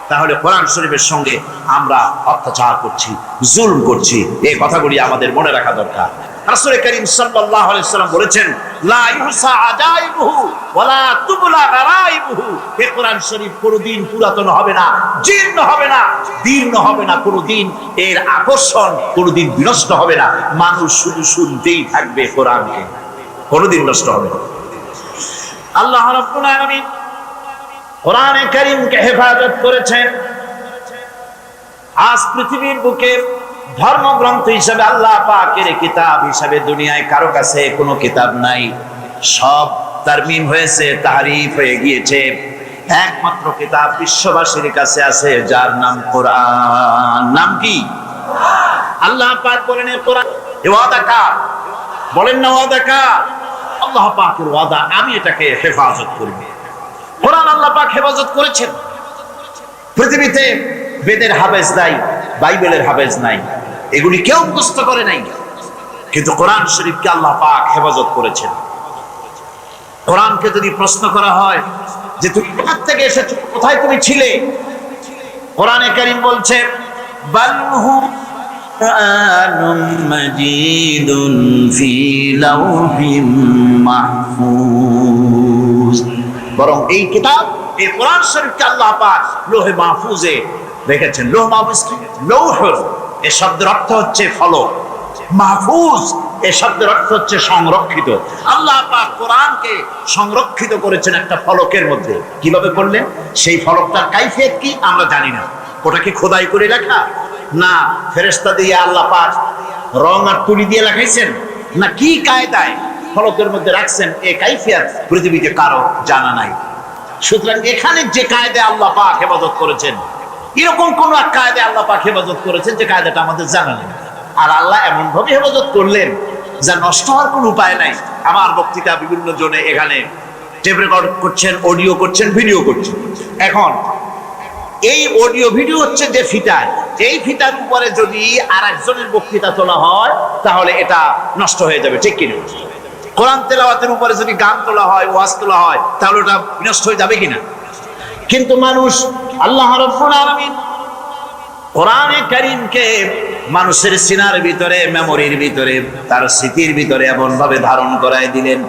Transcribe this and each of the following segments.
তাহলে কোরআন শরীফের সঙ্গে আমরা অত্যাচার করছি, জুলম করছি। এই কথাগুলি আমাদের মনে রাখা দরকার। রাসূল করিম সাল্লাল্লাহু আলাইহি ওয়াসাল্লাম বলেছেন, লা ইহসা আজাইবুহু ওয়ালা তুবলা গারাইবুহু। এই কোরআন শরীফ কোনদিন পুরাতন হবে না, জীর্ণ হবে না, দীর্ণ হবে না, কোনদিন এর আকর্ষণ কোনদিন বিনষ্ট হবে না। মানুষ শুধু শুনতেই থাকবে কোরআনকে, কোনদিন নষ্ট হবে না। আল্লাহ রাব্বুল আলামিন কোরআনে কারীমকে হেফাজত করেছেন। আজ পৃথিবীর বুকে ধর্মগ্রন্থ হিসেবে আল্লাহ পাকের কিতাব হিসেবে দুনিয়ায় কারো কাছে কোনো কিতাব নাই। সব তারমিম হয়েছে, তাহরিফ হয়ে গিয়েছে। একমাত্র কিতাব বিশ্ববাসীর কাছে আছে, যার নাম কোরআন। নাম কি? আল্লাহ পাক বলেন কোরআন ওয়াদা কার? বলেন না ওয়াদা কার? আল্লাহ পাকের ওয়াদা, আমি এটাকে হেফাজত করব। কোরআন আল্লাহ পাক হেফাজত করেছেন। পৃথিবীতে বেদের হাফেজ নাই, বাইবেলের হাফেজ নাই, এগুলি কেউ মুখস্থ করে নাই, কিন্তু কোরআন শরীফকে আল্লাহ পাক হেফাজত করেছেন। কোরআনকে যদি প্রশ্ন করা হয় যে তুমি কোথা থেকে এসেছো, কোথায় তুমি ছিলে, কোরআনে কারীম বলছে বালহু কুরআনুম মাজিদুন ফি লাওহিম মাহফুজ। বরং এই কিতাব, এই কোরআন শরীফকে আল্লাহ পাক লোহে মাহফুজে রেখেছেন। লোহ মাহফুজ কি? লৌহ এ শব্দের অর্থ হচ্ছে ফলক, মাহফুজ এ শব্দের অর্থ হচ্ছে সংরক্ষিত। আল্লাহ পাক কোরআনকে সংরক্ষিত করেছেন একটা ফলকের মধ্যে। কিভাবে করলেন? সেই ফলকটার কাইফিয়ত কি আমরা জানি না। ওটা কি খোদাই করে লেখা? না ফেরেশতা দিয়ে আল্লাহ পাক রং আর তুলি দিয়ে লেখাইছেন? না কি কায়দায় ফলকের মধ্যে রাখছেন, এই কাইফিয়ত পৃথিবীতে কারো জানা নাই। সুতরাং এখানে যে কায়দায় আল্লাহ পাক হেফাজত করেছেন, এরকম কোন এক কায়দায় আল্লাহ পাক হেফাজত করেছেন যে কায়দাটা আমাদের জানা নেই। আর আল্লাহ এমন ভাবে হেফাজত করলেন যা নষ্ট হওয়ার কোনো উপায় নাই। আমার বক্তৃতা বিভিন্ন জনে এখানে টেপ রেকর্ড করছেন, অডিও করছেন, ভিডিও করছেন। এখন এই অডিও ভিডিও হচ্ছে যে ফিতা, এই ফিতার উপরে যদি আর একজনের বক্তৃতা তোলা হয় তাহলে এটা নষ্ট হয়ে যাবে, ঠিক কিনা? কোরআন তেলাওয়াতের উপরে যদি গান তোলা হয়, ওয়াজ তোলা হয়, তাহলে ওটা বিনষ্ট হয়ে যাবে কিনা? কিন্তু মানুষ, আল্লাহ রাব্বুল আলামিন কোরআনে কারীমকে মানুষের সিনার ভিতরে, মেমোরির ভিতরে, তার স্মৃতির ভিতরে এমন ভাবে ধারণ করায় দিলেন।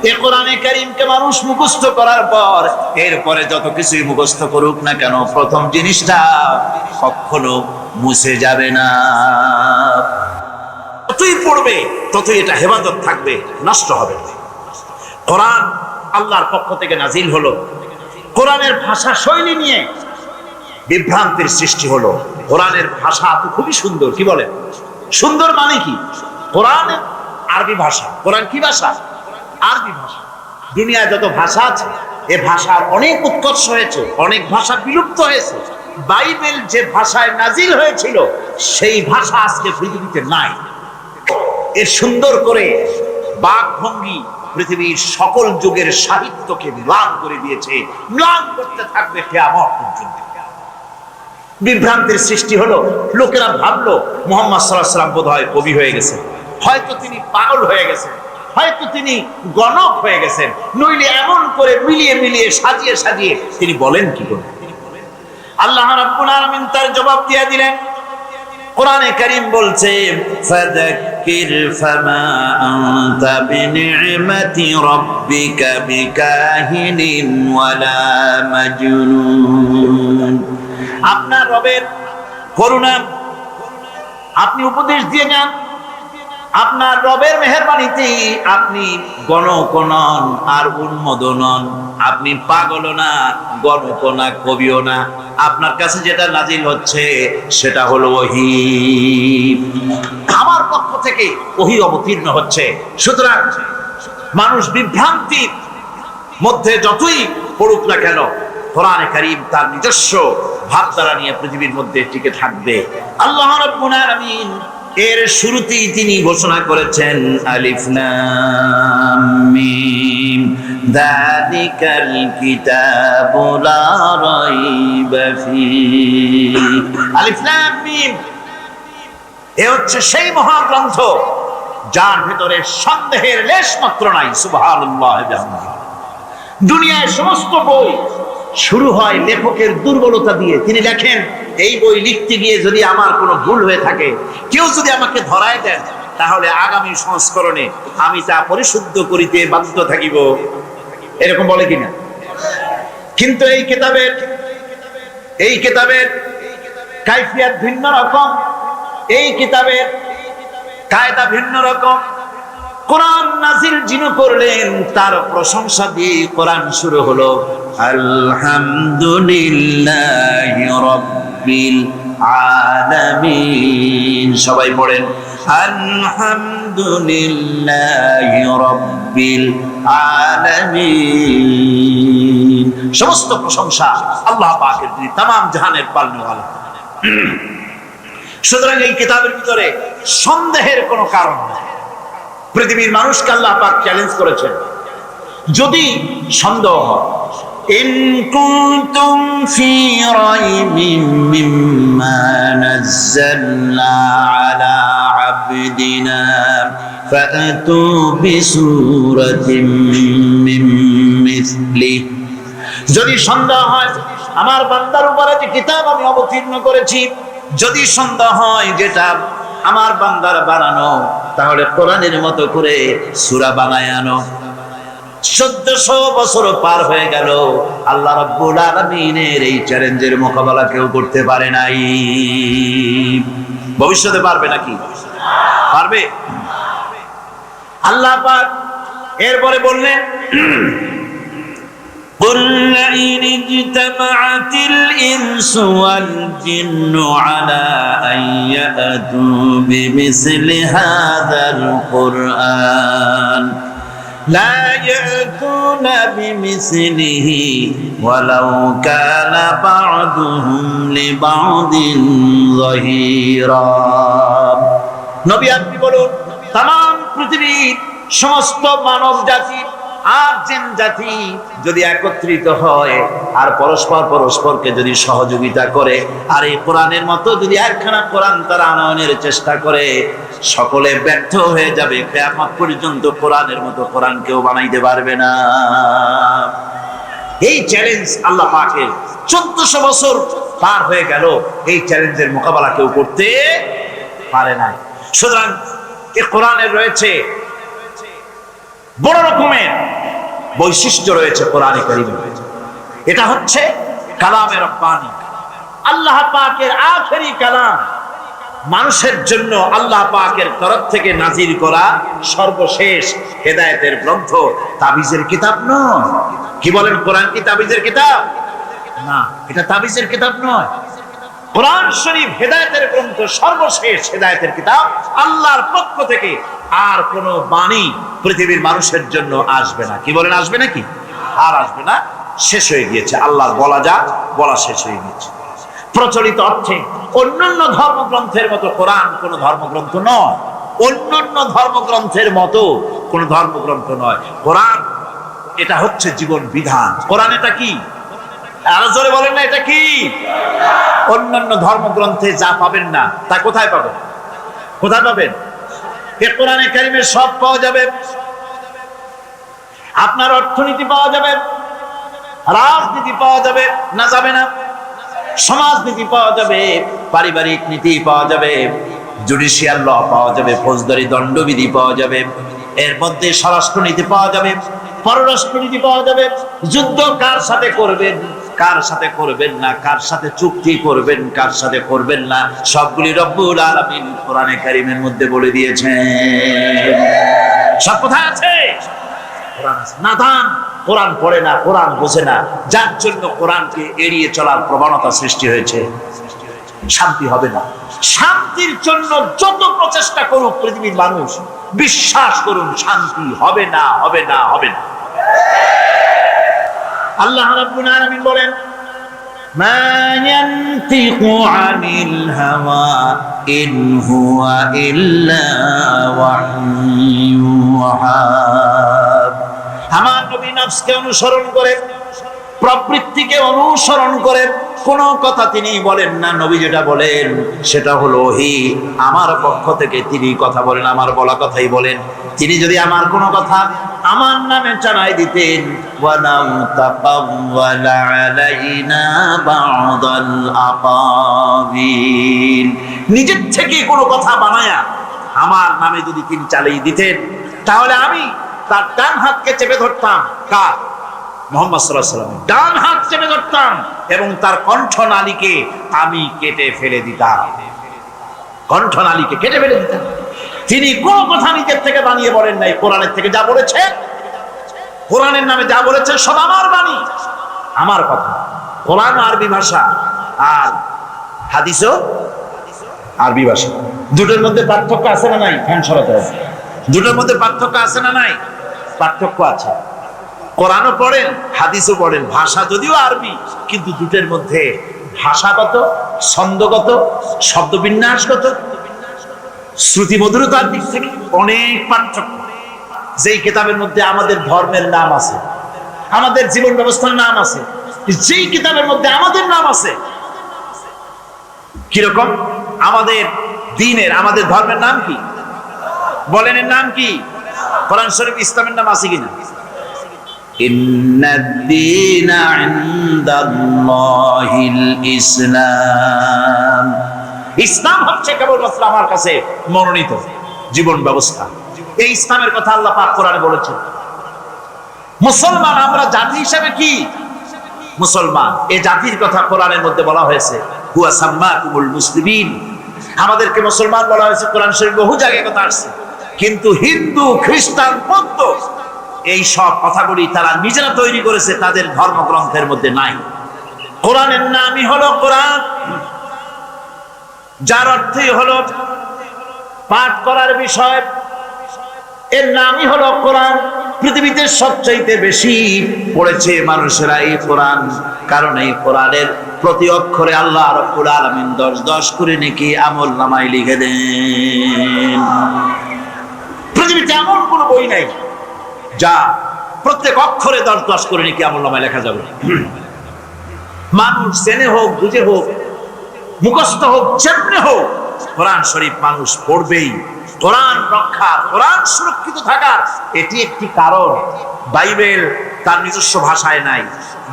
এই কোরআনে কারীমকে মানুষ মুখস্থ করার পর এরপরে যত কিছুই মুখস্থ করুক না কেন, প্রথম জিনিসটা কখনো মুছে যাবে না। যতই পড়বে ততই এটা হেফাজত থাকবে, নষ্ট হবে না। কোরআন আল্লাহর পক্ষ থেকে নাজিল হলো। কোরআনের ভাষা শৈলী নিয়ে বিভ্রান্তির সৃষ্টি হলো। কোরআনের ভাষা তো খুবই সুন্দর। কি বলেন? সুন্দর মানে কি? কোরআন আরবি ভাষা। কোরআন কি ভাষা? আরবি ভাষা। দুনিয়ায় যত ভাষা আছে, এ ভাষার অনেক উৎকর্ষ হয়েছে, অনেক ভাষা বিলুপ্ত হয়েছে। বাইবেল যে ভাষায় নাজিল হয়েছিল সেই ভাষা আজকে পৃথিবীতে নাই। এর সুন্দর করে বাকভঙ্গি পৃথিবীর সকল যুগের সাহিত্যকে ম্লান করে দিয়েছে, ম্লান করতে থাকবে কিয়ামত পর্যন্ত। বিভ্রান্তির সৃষ্টি হলো। লোকেরা ভাবলো মুহাম্মদ সাল্লাল্লাহু আলাইহি ওয়াসাল্লাম বোধহয় কবি হয়ে গেছেন, হয়তো তিনি পাগল হয়ে গেছেন, হয়তো তিনি গণক হয়ে গেছেন, নইলে এমন করে মিলিয়ে মিলিয়ে সাজিয়ে সাজিয়ে তিনি বলেন কি করে? আল্লাহ রাব্বুল আলামিন তার জবাব দিয়ে দিলেন। কোরআনে কারীম বলছে ফাযাক্কির ফামা আনতা বিনি'মাতি রাব্বিকা বিকাহিনিন ওয়ালা মাজনুন। আপনার রবের করুণা আপনি উপদেশ দিয়ে যান। আপনার রবের মেহেরবানিতে আপনি গণক নন আর উন্মদ নন, আপনি পাগল না, গণক না, কবিও না। আপনার কাছে যেটা নাজিল হচ্ছে সেটা হলো ওহী, আমার পক্ষ থেকে ওহী অবতীর্ণ হচ্ছে। সুতরাং মানুষ বিভ্রান্তির মধ্যে যতই পড়ুক না কেন, কোরআনে কারীম তার নিজস্ব ভাবধারা নিয়ে পৃথিবীর মধ্যে টিকে থাকবে। আল্লাহ রাব্বুল আলামিন এর শুরুতেই তিনি ঘোষণা করেছেন আলিফ লাম মিম যালিকাল কিতাবু লা রাইবা ফীহি। আলিফ লাম মিম এ হচ্ছে সেই মহাগ্রন্থ যার ভিতরে সন্দেহের লেশ মাত্র নাই। সুবহানাল্লাহ। দুনিয়ায় সমস্ত বই শুরু হয় লেখকের দুর্বলতা দিয়ে। তিনি লেখেন, এই বই লিখতে গিয়ে যদি আমার কোনো ভুল হয়ে থাকে, কেউ যদি আমাকে ধরায় দেন, তাহলে আগামী সংস্করণে আমি তা পরিশুদ্ধ করিতে বাধ্য থাকিব। এরকম বলে কিনা? কিন্তু এই কিতাবের কাইফিয়াত ভিন্ন রকম, এই কিতাবের কায়দা ভিন্ন রকম। কোরআন নাজিল যিনি করলেন, তার প্রশংসা দিয়ে কোরআন শুরু হলো। আলহামদুলিল্লাহি রাব্বিল আলামিন। সবাই পড়েন, আলহামদুলিল্লাহি রাব্বিল আলামিন। সমস্ত প্রশংসা আল্লাহ পাকের, যিনি তামাম জাহানের পালনেওয়ালা। সুতরাং এই কিতাবের ভিতরে সন্দেহের কোনো কারণ নেই। পৃথিবীর মানুষকে আল্লাহ পাক চ্যালেঞ্জ করেছেন, যদি সন্দেহ হয়, ইন কুনতুম ফি রাইবিন মিম্মা নাযালনা আলা আবদিনা ফাতু বিসূরাতিন মিন মিসলিহি। যদি সন্দেহ হয় আমার বান্দার উপরে যে কিতাব আমি অবতীর্ণ করেছি, যদি সন্দেহ হয় যেটা আমার বান্দার বানানো, তাহলে কোরআনের মতো করে সূরা বানায় আনো। 1400 বছর পার হয়ে গেল, আল্লাহ রাব্বুল আলামিনের এই চ্যালেঞ্জের মোকাবেলা কেউ করতে পারে নাই। ভবিষ্যতে পারবে নাকি? পারবে। আল্লাহ পাক এরপরে বললেন, قل إن اجتمعت الإنس والجن على أن يأتوا بمثل هذا القرآن لا يأتون بمثله ولو كان بعضهم لبعض ظهيرا। নবী আপনি বলুন, तमाम পৃথিবীর সমস্ত মানব জাতি আর জিন জাতি যদি একত্রিত হয় আর পরস্পরকে যদি সহযোগিতা করে, আর এই কোরআনের মতো যদি একখানা কোরআন তারা আনয়নের চেষ্টা করে, সকলে ব্যর্থ হয়ে যাবে। কিয়ামত পর্যন্ত কোরআনের মতো কোরআন কেউ বানাইতে পারবে না। এই চ্যালেঞ্জ আল্লাহ পাকের, 1400 বছর পার হয়ে গেল, এই চ্যালেঞ্জের মোকাবেলা কেউ করতে পারে না। সুতরাং এই কোরআনের রয়েছে বড় রকমের বৈশিষ্ট্য রয়েছে কোরআনে কারীমে। এটা হচ্ছে কালামে রব্বানি, আল্লাহ পাকের আখেরি কালাম, মানুষের জন্য আল্লাহ পাকের তরফ থেকে নাজিল করা সর্বশেষ হেদায়েতের গ্রন্থ, তাবিজের কিতাব নয়। কি বলেন, কোরআন কি তাবিজের কিতাব? না, এটা তাবিজের কিতাব নয়। কোরআন শরীফ হেদায়েতের গ্রন্থ, সর্বশেষ হেদায়েতের কিতাব আল্লাহর পক্ষ থেকে। আর কোন বাণী পৃথিবীর মানুষের জন্য আসবে না। কি বলেন, আসবে নাকি? আর আসবে না, শেষ হয়ে গিয়েছে। আল্লাহর বলা শেষ হয়ে গিয়েছে। প্রচলিত অর্থে অন্যান্য ধর্মগ্রন্থের মতো কোরআন কোন ধর্মগ্রন্থ নয়। অন্যান্য ধর্মগ্রন্থের মতো কোন ধর্মগ্রন্থ নয়। কোরআন এটা হচ্ছে জীবন বিধান। কোরআন এটা কি? আরো জোরে বলেন না, এটা কি? অন্যান্য ধর্মগ্রন্থে যা পাবেন না, তা কোথায় পাবেন? কোথায় পাবেন? এই কোরআনে কারীমে সব পাওয়া যাবে। আপনার অর্থনীতি পাওয়া যাবে, রাজনীতি পাওয়া যাবে না, যাবে না? সমাজনীতি পাওয়া যাবে, পারিবারিক নীতি পাওয়া যাবে, জুডিশিয়াল ল পাওয়া যাবে, ফৌজদারি দণ্ডবিধি পাওয়া যাবে, এর মধ্যে স্বরাষ্ট্রনীতি পাওয়া যাবে, পররাষ্ট্রনীতি পাওয়া যাবে, যুদ্ধ কার সাথে করবেন, কার সাথে করবেন না, কার সাথে চুক্তি করবেন, কার সাথে করবেন না, সবগুলি রব্বুল আলামিন কোরআনে কারীমের মধ্যে বলে দিয়েছেন। সব কোথায় আছে? কোরআন আছে। নাদান কোরআন পড়ে না, কোরআন বোঝে না, যার জন্য কোরআনকে এড়িয়ে চলার প্রবণতা সৃষ্টি হয়েছে। শান্তি হবে না। শান্তির জন্য যত প্রচেষ্টা করুক পৃথিবীর মানুষ, বিশ্বাস করুন শান্তি হবে না, হবে না, হবে না। আল্লাহ রাব্বুল আলামিন বলেন, মা ইয়ানতিকু আনিল হাওয়া ইন হুয়া ইল্লা ওয়াহয়ুহা। আমার নবী নফসকে অনুসরণ করে প্রবৃত্তিকে অনুসরণ করে কোন কথা তিনি বলেন না। নবী যেটা বলেন সেটা হলো ওহী, আমার পক্ষ থেকে তিনি কথা বলেন, আমার বলা কথাই বলেন। তিনি যদি আমার কোনো কথা আমার নামে জানাই দিতেন, ওয়ালাউ তাকাওয়ালা আলাইনা বা'দাল আকাবিল, নিজের থেকে কোনো কথা বানায়া আমার নামে যদি তিনি চালিয়ে দিতেন, তাহলে আমি তার ডান হাতকে চেপে ধরতাম। কার? মুহাম্মদ সাল্লাল্লাহু আলাইহি ওয়াসাল্লাম ডান হাত চেপে ধরতাম এবং তার কণ্ঠনালীকে আমি কেটে ফেলে দিতাম। কণ্ঠনালীকে কেটে ফেলে দিতাম। তিনি কোন কথা নিজের থেকে বানিয়ে বলেন নাই। কোরআনের থেকে যা বলেছেন, কোরআনের নামে যা বলেছেন সব আমার বাণী, আমার কথা। কোরআন আরবি ভাষা আর হাদিসও আরবি ভাষা। দুটোর মধ্যে পার্থক্য আছে না নাই? ফ্যান সরাতে হবে। দুটোর মধ্যে পার্থক্য আছে না নাই? পার্থক্য আছে। কোরআনও পড়েন, হাদিসও পড়েন, ভাষা যদিও আরবি, কিন্তু দুটোর মধ্যে ভাষাগত, ছন্দগত, শব্দবিন্যাসগত, শ্রুতি মধুরতার দিক থেকে অনেক পার্থক্য। যেই কিতাবের মধ্যে আমাদের ধর্মের নাম আছে, আমাদের জীবন ব্যবস্থার নাম আছে, যেই কিতাবের মধ্যে আমাদের নাম আছে, কিরকম? আমাদের দ্বীনের, আমাদের ধর্মের নাম কি? বলেন, এর নাম কি? কোরআন শরীফ ইসলামের নাম আছে কিনা? ইন্নাদ-দীনা ইনদাল্লাহিল ইসলাম। ইসলাম হচ্ছে কেবলমাত্র আমার কাছে মনোনীত জীবন ব্যবস্থা। এই ইসলামের কথা আল্লাহ পাক কোরআনে বলেছেন। মুসলমান আমরা জাতি হিসেবে কি? মুসলমান, এই জাতির কথা কোরআনের মধ্যে বলা হয়েছে, হুয়া সাম্মাকুমুল মুসলিমিন। আমাদেরকে মুসলমান বলা হয়েছে, কোরআন শরীফ বহু জায়গায় কথা আসছে। কিন্তু হিন্দু, খ্রিস্টান, বৌদ্ধ এই সব কথাগুলি তারা নিজেরা তৈরি করেছে, তাদের ধর্মগ্রন্থের মধ্যে নাই। কোরআনের নামই হলো কোরআন, যার অর্থই হলো পাঠ করার বিষয়। এর নামই হলো কোরআন। পৃথিবীতে সবচাইতে বেশি পড়েছে মানুষেরা এই কোরআন, কারণ এই কোরআনের প্রতি অক্ষরে আল্লাহ রাব্বুল আলামিন 10 করে নেকি আমল নামায় লিখে দেন। পৃথিবীতে এমন কোন বই নাই যা প্রত্যেক অক্ষরে 10 করে নেকি আমল নামায় লেখা যাবে। মানুষ জেনে হোক, বুঝে হোক, মুখস্থ হোক, যেমনি হোক, কোরআন শরীফ মানুষ পড়বেই। কোরআন রক্ষা, কোরআন সুরক্ষিত থাকার এটি একটি কারণ। বাইবেল তার নিজস্ব ভাষায় নাই,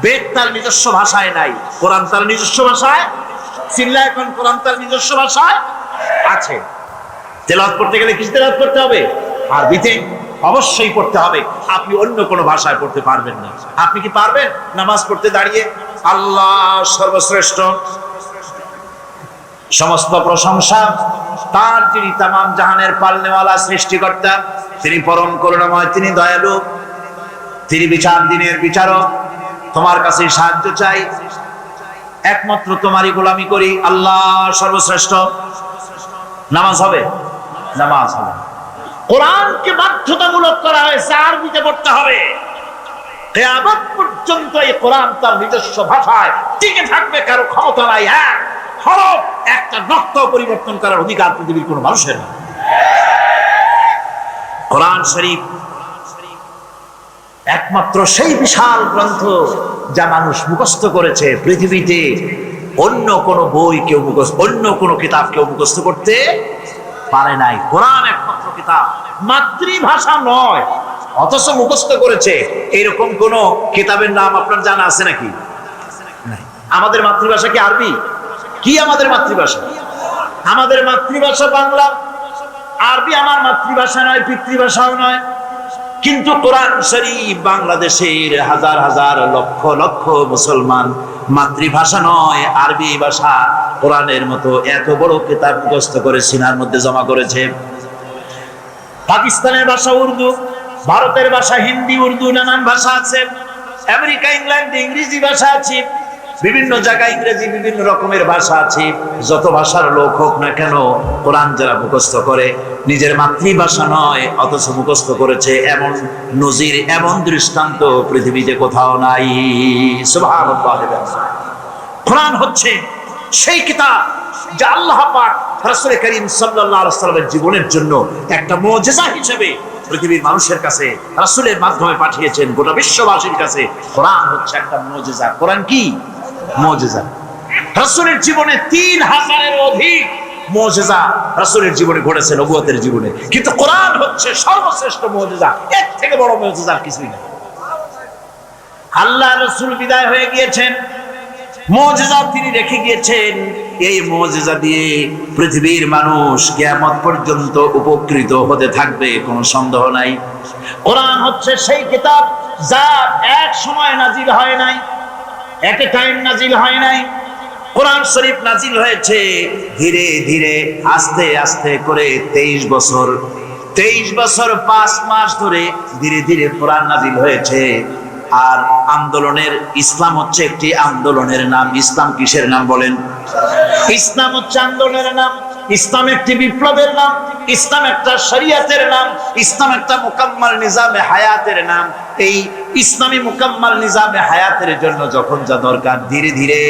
বেদ তার নিজস্ব ভাষায় নাই, কোরআন তার নিজস্ব ভাষায়। চিল্লা এখন কোরআন তার নিজস্ব ভাষায় আছে। তেলাওয়াত করতে গেলে কি তেলাওয়াত করতে হবে? আরবিতে অবশ্যই পড়তে হবে। আপনি অন্য কোনো ভাষায় পড়তে পারবেন না। আপনি কি পারবেন নামাজ পড়তে দাঁড়িয়ে আল্লাহ সর্বশ্রেষ্ঠ, সমস্ত প্রশংসা তার, যিনি তামাম জাহানের পালনেওয়ালা, সৃষ্টিকর্তা, তিনি পরম করুণাময়, তিনি দয়ালু, তিনি বিচার দিনের বিচারক, তোমার কাছে সাহায্য চাই, একমাত্র তোমারই গোলামি করি, আল্লাহ সর্বশ্রেষ্ঠ। নামাজ হবে? নামাজ হবে। কোরআনকে বাধ্যতামূলক করা হয়েছে, আরবিতে পড়তে হবে। কিয়ামত পর্যন্ত এই কোরআন তার নিজস্ব ভাষায় টিকে থাকবে, কারো ক্ষমতা নাই এক হরফ, একটা নক্ত পরিবর্তন করার অধিকার পৃথিবীর কোন মানুষের নেই। কোরআন শরীফ একমাত্র সেই বিশাল গ্রন্থ যা মানুষ মুখস্থ করেছে। পৃথিবীতে অন্য কোন বই কেউ মুখস্থ, অন্য কোন কিতাব কেউ মুখস্থ করতে পারে নাই। কোরআন একমাত্র কিতাব, মাতৃভাষা নয়, অথচ মুখস্থ করেছে। এইরকম কোন কিতাবের নাম আপনার জানা আছে নাকি? আমাদের মাতৃভাষা কি আরবি? কি আমাদের মাতৃভাষা? আমাদের মাতৃভাষা বাংলা। আরবি আমার মাতৃভাষা নয়, পিতৃভাষাও নয়। কিন্তু কোরআন শরীফ বাংলাদেশের হাজার হাজার লক্ষ লক্ষ মুসলমান মাতৃভাষা নয়, আরবি ভাষা, কোরআনের মতো এত বড় কিতাব মুখস্থ করে সিনার মধ্যে জমা করেছে। পাকিস্তানের ভাষা উর্দু, ভারতের ভাষা হিন্দি, উর্দু, নানান ভাষা আছে। আমেরিকা, ইংল্যান্ডে ইংরেজি ভাষা আছে, বিভিন্ন জায়গায় ইংরেজি, বিভিন্ন রকমের ভাষা আছে। যত ভাষার লোক হোক না কেন, কোরআন যারা মুখস্থ করে নিজের মাতৃভাষা নয়, অথচ মুখস্থ করেছে, এমন নজির, এমন দৃষ্টান্ত পৃথিবীতে কোথাও নাই। সুবহানাল্লাহ। কোরআন হচ্ছে সেই কিতাব যা আল্লাহ পাক রাসূল করিম সাল্লাল্লাহু আলাইহি ওয়াসাল্লামের জীবনের জন্য একটা মুজিজা হিসেবে পৃথিবীর মানুষের কাছে রাসূলের মাধ্যমে পাঠিয়েছেন গোটা বিশ্ববাসীর কাছে। কোরআন হচ্ছে একটা মুজিজা। কোরআন কি মুজিজা? রাসূলের জীবনে 3000-এর অধিক মুজিজা রাসূলের জীবনে ঘটেছে, নবুয়তের জীবনে, কিন্তু কোরআন হচ্ছে সর্বশ্রেষ্ঠ মুজিজা। এর থেকে বড় মুজিজা কিছুই নেই। আল্লাহ রাসূল বিদায় হয়ে গিয়েছেন, মুজিজা তিনি রেখে গিয়েছেন। এই মুজিজা দিয়ে পৃথিবীর মানুষ কিয়ামত পর্যন্ত উপকৃত হতে থাকবে, কোনো সন্দেহ নাই। কোরআন হচ্ছে সেই কিতাব যা এক সময় নাজিল হয় নাই, এট এ টাইম নাজিল হয় নাই। কোরআন শরীফ নাজিল হয়েছে ধীরে ধীরে, আস্তে আস্তে করে 23 বছর 5 মাস ধরে ধীরে ধীরে কোরআন নাজিল হয়েছে। আর আন্দোলনের, ইসলাম হচ্ছে একটি আন্দোলনের নাম। ইসলাম কিসের নাম বলেন? ইসলাম হচ্ছে আন্দোলনের নাম। ইসলাম একটি বিপ্লবের নাম। ইসলাম একটা শরিয়তের নাম। ইসলাম একটা মুকাম্মাল নিজামে হায়াতের নাম। এই ইসলামী মুকাম্মাল নিজামে হায়াতের জন্য যখন যা দরকার, ধীরে ধীরে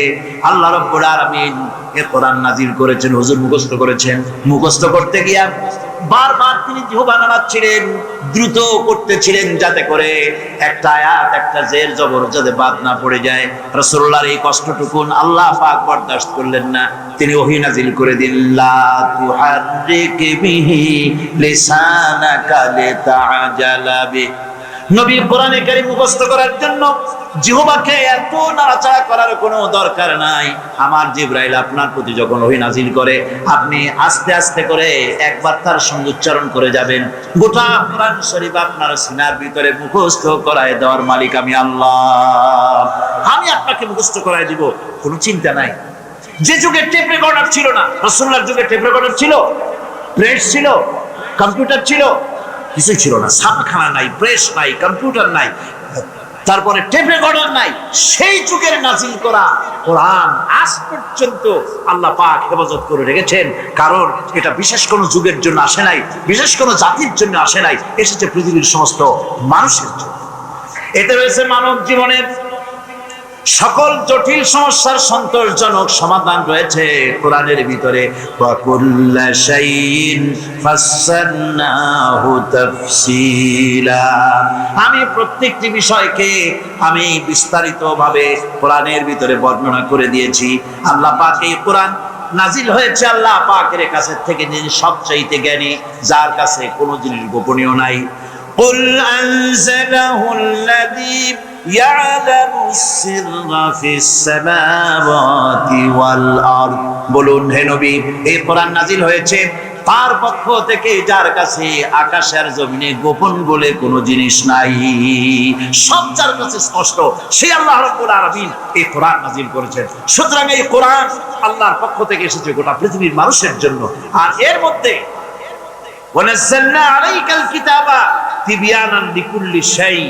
আল্লাহ রাব্বুল আলামিন এই কোরআন নাজিল করেছেন। হুজুর মুখস্থ করেছেন, মুখস্থ করতে গিয়া বারবার তিনি জিহ্বা নাড়াচ্ছিলেন, দ্রুত করতেছিলেন, যাতে করে একটা আয়াত, একটা জের জবর যাতে বাদ না পড়ে যায়। রাসূলুল্লাহর এই কষ্টটুকুন আল্লাহ পাক বরদাশত করলেন না। তিনি ওহী নাজিল করে দিলেন, লা তুহাররিক বিহি লিসানাকা লিতাআজালা বি। নবী কোরআনে কারীম মুখস্থ করার জন্য জিহ্বাকে এত নাড়াচাড়া করার কোনো দরকার নাই। আমার জিবরাইল আপনার প্রতি যখন ওহী নাজিল করে, আপনি আস্তে আস্তে করে একবার তার সঙ্গে উচ্চারণ করে যাবেন। গোটা কোরআন শরীফ আপনার সিনার ভিতরে মুখস্থ করায় দেওয়ার মালিক আমি আল্লাহ। আমি আপনাকে মুখস্থ করায় দিব, কোনো চিন্তা নাই। যে যুগে টেপ রেকর্ডার ছিল না, রাসূলুল্লাহর যুগে টেপ রেকর্ডার ছিল, প্রেস ছিল, কম্পিউটার ছিল, কিছুই ছিল না। ছাপাখানা নাই, প্রেস নাই, কম্পিউটার নাই, তারপরে টেপ রেকর্ডার নাই। সেই যুগের নাজিল করা কোরআন আজ পর্যন্ত আল্লাহ পাক হেফাজত করে রেখেছেন। কারণ এটা বিশেষ কোনো যুগের জন্য আসে নাই, বিশেষ কোনো জাতির জন্য আসে নাই, এসেছে পৃথিবীর সমস্ত মানুষের জন্য। এতে রয়েছে মানব জীবনের সকল জটিল সমস্যার সন্তোষজনক সমাধান রয়েছে কোরআনের ভিতরে। ওয়া কুল্লা শাইইন ফাসসালনাহু তাফসীলা। আমি প্রত্যেকটি বিষয়কে আমি বিস্তারিতভাবে কোরআনের ভিতরে বর্ণনা করে দিয়েছি। আল্লাহ পাক এই কোরআন নাজিল হয়েছে আল্লাহ পাকের কাছে থেকে, যিনি সবচাইতে জ্ঞানী, যার কাছে কোনো জিনিস গোপনীয় নাই। কুল আনজালাহুল্লাযী ইয়ালামু সিররা ফিস সামাওয়াতি ওয়াল আরদ। বলুন হে নবী, এই কোরআন নাজিল হয়েছে তার পক্ষ থেকে, যার কাছে আকাশের জমিনে গোপন বলে কোনো জিনিস নাই, সব যার কাছে স্পষ্ট, সেই আল্লাহ রাব্বুল আলামিন এই কোরআন নাজিল করেছেন। সুতরাং এই কোরআন আল্লাহর পক্ষ থেকে এসেছে গোটা পৃথিবীর মানুষের জন্য। আর এর মধ্যে ওয়ানাজ্জালনা আলাইকাল কিতাবা তিবয়ানান লিকুল্লি শাই,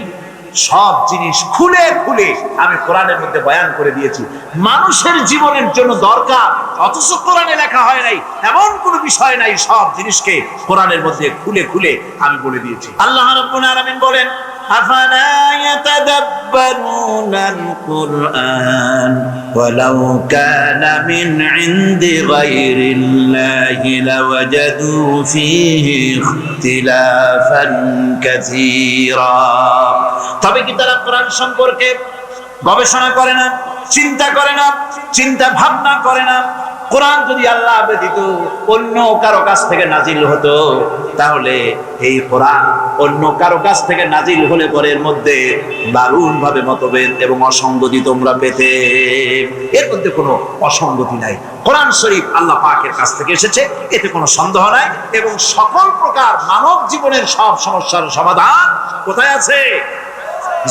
সব জিনিস খুলে খুলে আমি কোরআনের মধ্যে বয়ান করে দিয়েছি। মানুষের জীবনের জন্য দরকার, অথচ কোরআনে লেখা হয় নাই এমন কোনো বিষয় নাই, সব জিনিসকে কোরআনের মধ্যে খুলে খুলে আমি বলে দিয়েছি। আল্লাহ রাব্বুল আলামিন বলেন, আফালা ইয়াতাদাব্বারুনাল কুরআন ওয়ালাউ কানা মিন ইনদি গায়রিল্লাহি লাওয়াজাদু ফীহি ইখতিলাফান কাসীরা। তবে কি তারা কোরআন সম্পর্কে গবেষণা করে না, চিন্তা করে না, চিন্তা ভাবনা করে না? কোরআন যদি আল্লাহ ব্যতীত অন্য কারো কাছ থেকে নাজিল হতো, তাহলে এই কোরআন অন্য কারো কাছ থেকে নাজিল হলে পরে এর মধ্যে দারুণ ভাবে মতভেদ এবং অসঙ্গতি তোমরা পেতে। এর মধ্যে কোনো অসঙ্গতি নাই। কোরআন শরীফ আল্লাহ পাকের কাছ থেকে এসেছে, এতে কোনো সন্দেহ নাই। এবং সকল প্রকার মানব জীবনের সব সমস্যার সমাধান কোথায় আছে?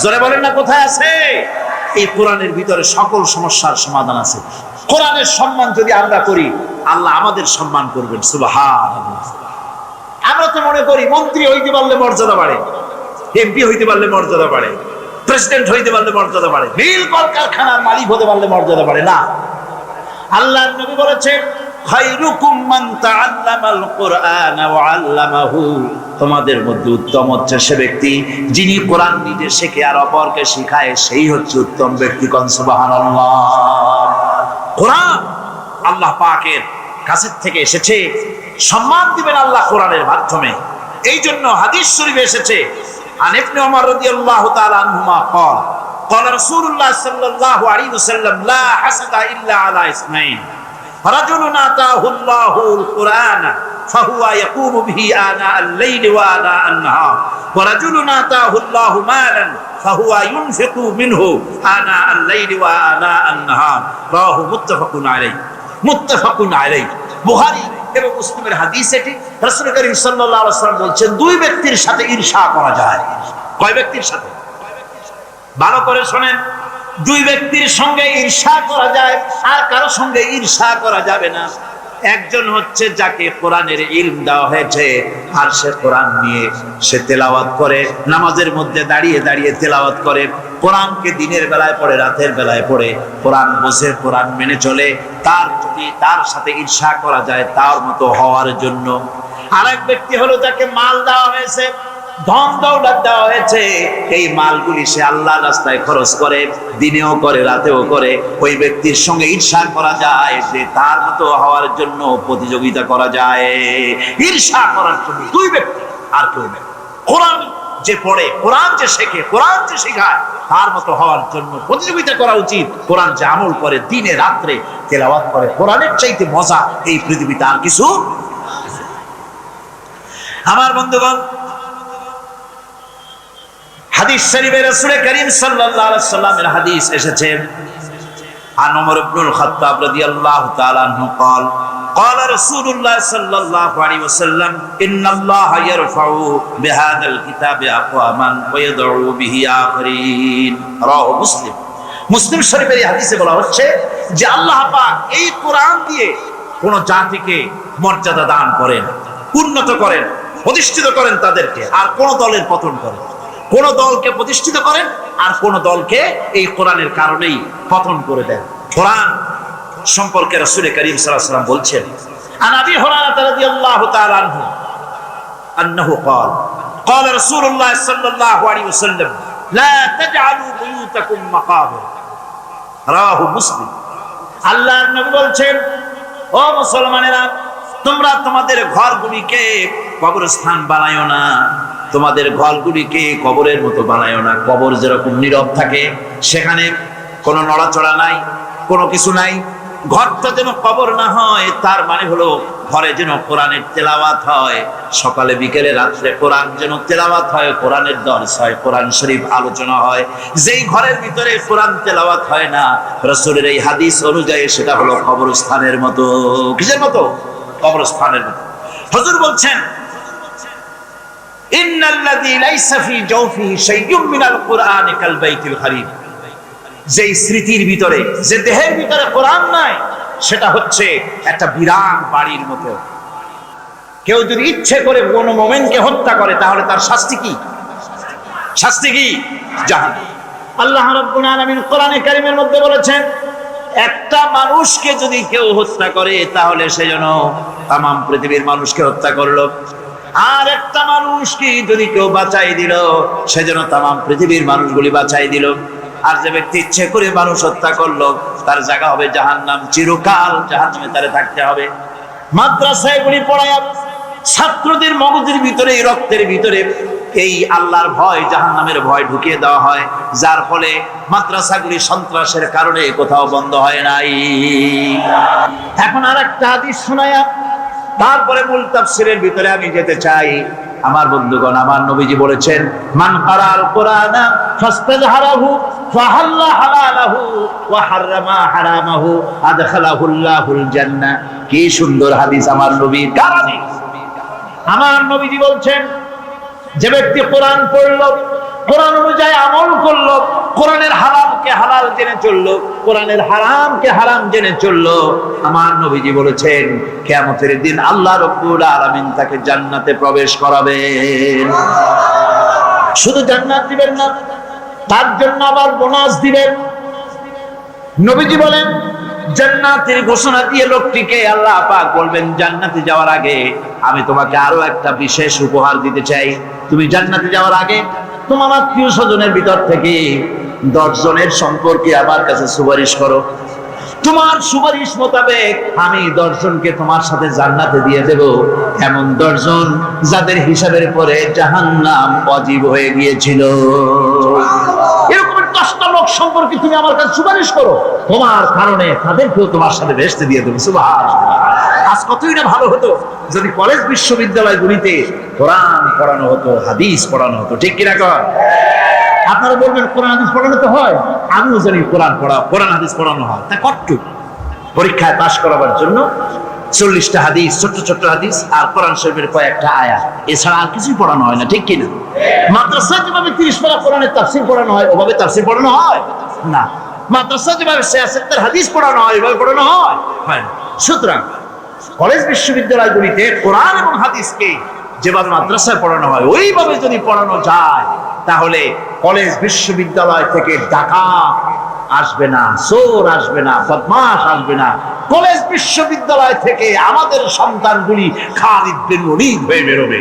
জোরে বলেন না, কোথায় আছে? এই কোরআনের ভিতরে সকল সমস্যার সমাধান আছে। কোরআনের সম্মান যদি আমরা করি, আল্লাহ আমাদের সম্মান করবেন। সুবহানাল্লাহ। আমরা তো মনে করি মন্ত্রী হইতে পারলে মর্যাদা বাড়ে, এমপি হইতে পারলে মর্যাদা বাড়ে, প্রেসিডেন্ট হইতে পারলে মর্যাদা বাড়ে, মিল কলকারখানার মালিক হতে পারলে মর্যাদা বাড়ে। না, আল্লাহর নবী বলেছেন, খায়রুকুম মান তাআল্লামাল কুরআন ওয়া আল্লামাহু। তোমাদের মধ্যে উত্তম হচ্ছে সে ব্যক্তি যিনি কোরআন নিজে শেখে আর অপরকে শেখায়, সেই হচ্ছে উত্তম ব্যক্তি। কোন সুবহানাল্লাহ। কোরআন আল্লাহ পাকের কাছ থেকে এসেছে, সম্মান দিবেন আল্লাহ কোরআনের মাধ্যমে। এই জন্য হাদিস শরীফে এসেছে আন ইবনে ওমর রাদিয়াল্লাহু তাআলা আনহুমা قال قال رسول الله صلى الله عليه وسلم لا حسد الا على اثنين رجل آتاه الله القرآن فهو يقوم به آناء الليل وآناء النهار ورجل آتاه الله مالا فهو ينفق منه آناء الليل وآناء النهار رواه متفق عليه বুখারী এবং মুসলিমের হাদিস এটি। রাসূল করিম সাল্লাল্লাহু আলাইহি ওয়াসাল্লাম বলেন দুই ব্যক্তির সাথে ঈর্ষা করা যায়। কয় ব্যক্তির সাথে? ভালো করে শুনেন, দুই ব্যক্তির সঙ্গে ঈর্ষা করা যায়, আর কারো সঙ্গে ঈর্ষা করা যাবে না। একজন হচ্ছে যাকে কোরআনের ইলম দেওয়া হয়েছে, আর সে কোরআন নিয়ে সে তেলাওয়াত করে, নামাজের মধ্যে দাঁড়িয়ে দাঁড়িয়ে তেলাওয়াত করে, কোরআনকে দিনের বেলায় পড়ে, রাতের বেলায় পড়ে, কোরআন বোঝে, কোরআন মেনে চলে। তার যদি তার সাথে ঈর্ষা করা যায় তার মতো হওয়ার জন্য। আরেক ব্যক্তি হলো যাকে মাল দেওয়া হয়েছে, ধন দৌলত দেওয়া হয়েছে, এই মালগুলি সে আল্লাহর রাস্তায় খরচ করে, দিনেও করে রাতেও করে। ওই ব্যক্তির সঙ্গে ঈর্ষা করা যায়, যে তার মতো হওয়ার জন্য প্রতিযোগিতা করা যায়। ঈর্ষা করার জন্য দুই ব্যক্তি, আর কেউ নেই। কোরআন যে পড়ে, কোরআন যে শেখে, কোরআন যে শেখায়, তার মতো হওয়ার জন্য প্রতিযোগিতা করা উচিত। কোরআন যে আমল করে, দিনে রাত্রে তেলাওয়াত করে, কোরআনের চাইতে মজা এই পৃথিবীতে আর কিছু। আমার বন্ধুগণ, হাদিস শরীফে রাসূল করিম সাল্লাল্লাহু আলাইহি ওয়াসাল্লামের হাদিস এসেছে আন ওমর ইবনুল খাত্তাব রাদিয়াল্লাহু তাআলা আনহু قال قال رسول الله صلى الله عليه وسلم ان الله يرفع بهذا الكتاب اقواما ويدعو به اخرين رواه মুসলিম। মুসলিম শরীফের এই হাদিসে বলা হচ্ছে যে আল্লাহ পাক এই কোরআন দিয়ে কোন জাতিকে মর্যাদা দান করেন, উন্নত করেন, প্রতিষ্ঠিত করেন তাদেরকে, আর কোন দলের পতন করেন। কোন দলকে প্রতিষ্ঠিত করেন আর কোন দলকে এই কোরআনের কারণেই পতন করে দেন। কোরআন সম্পর্কে রাসূল করিম সাল্লাল্লাহু আলাইহি ওয়াসাল্লাম বলছেন আন আবি হুরায়রা রাদিয়াল্লাহু তাআলা আনহু আন্নাহু قال قال رسول الله صلى الله عليه وسلم لا تجعلوا بيوتكم مقابر رواه মুসলিম। আল্লাহর নবী বলছেন, ও মুসলমানেরা, তোমরা তোমাদের ঘরগুলিকে কবরস্থান বানায়ো না, তোমাদের ঘরগুলিকে কবরের মতো বানায়ো না। কবর যেরকম নীরব থাকে, সেখানে কোনো নড়াচড়া নাই, কোনো কিছু নাই। ঘরটা যেন কবর না হয়, তার মানে হলো ঘরে যেন কোরআনের তেলাওয়াত হয়, সকালে বিকেলে রাত্রে কোরআন যেন তেলাওয়াত হয়, কোরআনের দরস হয়, কোরআন শরীফ আলোচনা হয়। যেই ঘরের ভিতরে কোরআন তেলাওয়াত হয় না, রাসূলের এই হাদিস অনুযায়ী সেটা হলো কবরস্থানের মতো। কিসের মতো? কবরস্থানের মতো। হুজুর বলছেন ইন্নাল্লাযী লাইসা ফী জাওফিহি শাইউম মিনাল কুরআনি কাল বাইতিল খারিব। যে স্মৃতির ভিতরে, যে দেহের ভিতরে কোরআন নাই, সেটা হচ্ছে একটা বিরান বাড়ির মতো। কেউ যদি ইচ্ছে করে কোনো মুমিনকে হত্যা করে, তাহলে তার শাস্তি কি? শাস্তি কি? জাহান্নাম। আল্লাহ রাব্বুল আলামিন কোরআনে কারীমের মধ্যে বলেছেন, একটা মানুষকে যদি কেউ হত্যা করে, তাহলে সে যেন তাম পৃথিবীর মানুষকে হত্যা করলো। আর একটা মানুষকে যদি কেউ বাঁচাই দিল, সে যেন তাম পৃথিবীর মানুষগুলি বাঁচাই দিল। আর যে ব্যক্তি ইচ্ছে করে মানুষ হত্যা করলো, তার জায়গা হবে জাহান্নাম, চিরকাল জাহান্নামে তারে থাকতে হবে। মাদ্রাসায় গুলি পড়ায় ছাত্রদের মগজের ভিতরে, রক্তের ভিতরে এই আল্লাহর ভয়, জাহান্নামের ভয় ঢুকিয়ে দেওয়া হয়, যার ফলে মাদ্রাসাগুলি সন্ত্রাসের কারণে কোথাও বন্ধ হয় নাই। এখন আর একটা হাদিস শোনায়া তারপরে মূল তাফসীরের ভিতরে আমি যেতে চাই। আমার বন্ধুগণ, আমার নবীজি বলেছেন, মান কারাল কোরআনা ফাস্তাজহারাহু ফাহাল্লা হালালাহু ওয়া হারামা হারামাহু আদখালাহুল্লাহুল জান্নাহ। কি সুন্দর হাদিস আমার নবীর। কার হাদিস? আমার নবীজি বলছেন, যে ব্যক্তি কোরআন পড়লো, কোরআন অনুযায়ী আমল করলো, কোরআনের হালালকে হালাল জেনে চললো, কোরআনের হারামকে হারাম জেনে চললো, আমার নবীজি বলেছেন কিয়ামতের দিন আল্লাহ রাব্বুল আলামিন তাকে জান্নাতে প্রবেশ করাবেন। শুধু জান্নাত দিবেন না, তার জন্য আবার বোনাস দিবেন। নবীজি বলেন, জান্নাতের ঘোষণা দিয়ে লোকটিকে আল্লাহ পাক বলবেন, জান্নাতে যাওয়ার আগে আমি তোমাকে আরো একটা বিশেষ উপহার দিতে চাই। তুমি জান্নাতে যাওয়ার আগে তোমার আত্মীয় স্বজনের ভিতর থেকে 10 জনের সম্পর্কে আমার কাছে সুপারিশ করো। তোমার সুপারিশ মোতাবেক আমি 10 জনকে তোমার সাথে জান্নাতে দিয়ে দেব, এমন 10 জন যাদের হিসাবের পরে জাহান্নাম ওয়াজিব হয়ে গিয়েছিল। এরকম 10টা লোক সম্পর্কে তুমি আমার কাছে সুপারিশ করো, তোমার কারণে তাদেরকেও তোমার সাথে বেহেশতে দিয়ে দেবো। সুবহানাল্লাহ। আজ কতই না ভালো হতো যদি কলেজ বিশ্ববিদ্যালয়গুলিতে কোরআন পড়ানো হতো, হাদিস পড়ানো হতো, ঠিক কিনা কর? আপনারা বলবেন কোরআন হাদিস পড়ানো তো হয়, আমিও জানি কোরআন হাদিস পড়ানো হয়। তা কতটুকু? পরীক্ষায় পাশ করাবার জন্য 40টা হাদিস, ছোট্ট ছোট্ট হাদিস আর কোরআন শরীফের কয়েকটা আয়াত, এছাড়া আর কিছুই পড়ানো হয় না, ঠিক কিনা? মাদ্রাসায় যেভাবে 30 পারা কোরআনের তাফসীর পড়ানো হয় ওভাবে তাফসীর পড়ানো হয় না। মাদ্রাসায় যেভাবে সিয়াসতের হাদিস পড়ানো হয় ওইভাবে পড়ানো হয় না। সুতরাং কলেজ বিশ্ববিদ্যালয়গুলিতে কোরআন এবং হাদিসকে যেভাবে মাদ্রাসায় পড়ানো হয় ওইভাবে যদি পড়ানো যায়, তাহলে কলেজ বিশ্ববিদ্যালয় থেকে ডাকাত আসবে না, চোর আসবে না, বদমাশ আসবে না। কলেজ বিশ্ববিদ্যালয় থেকে আমাদের সন্তানগুলি খালিদ বিন ওলীদ হয়ে বেরোবে,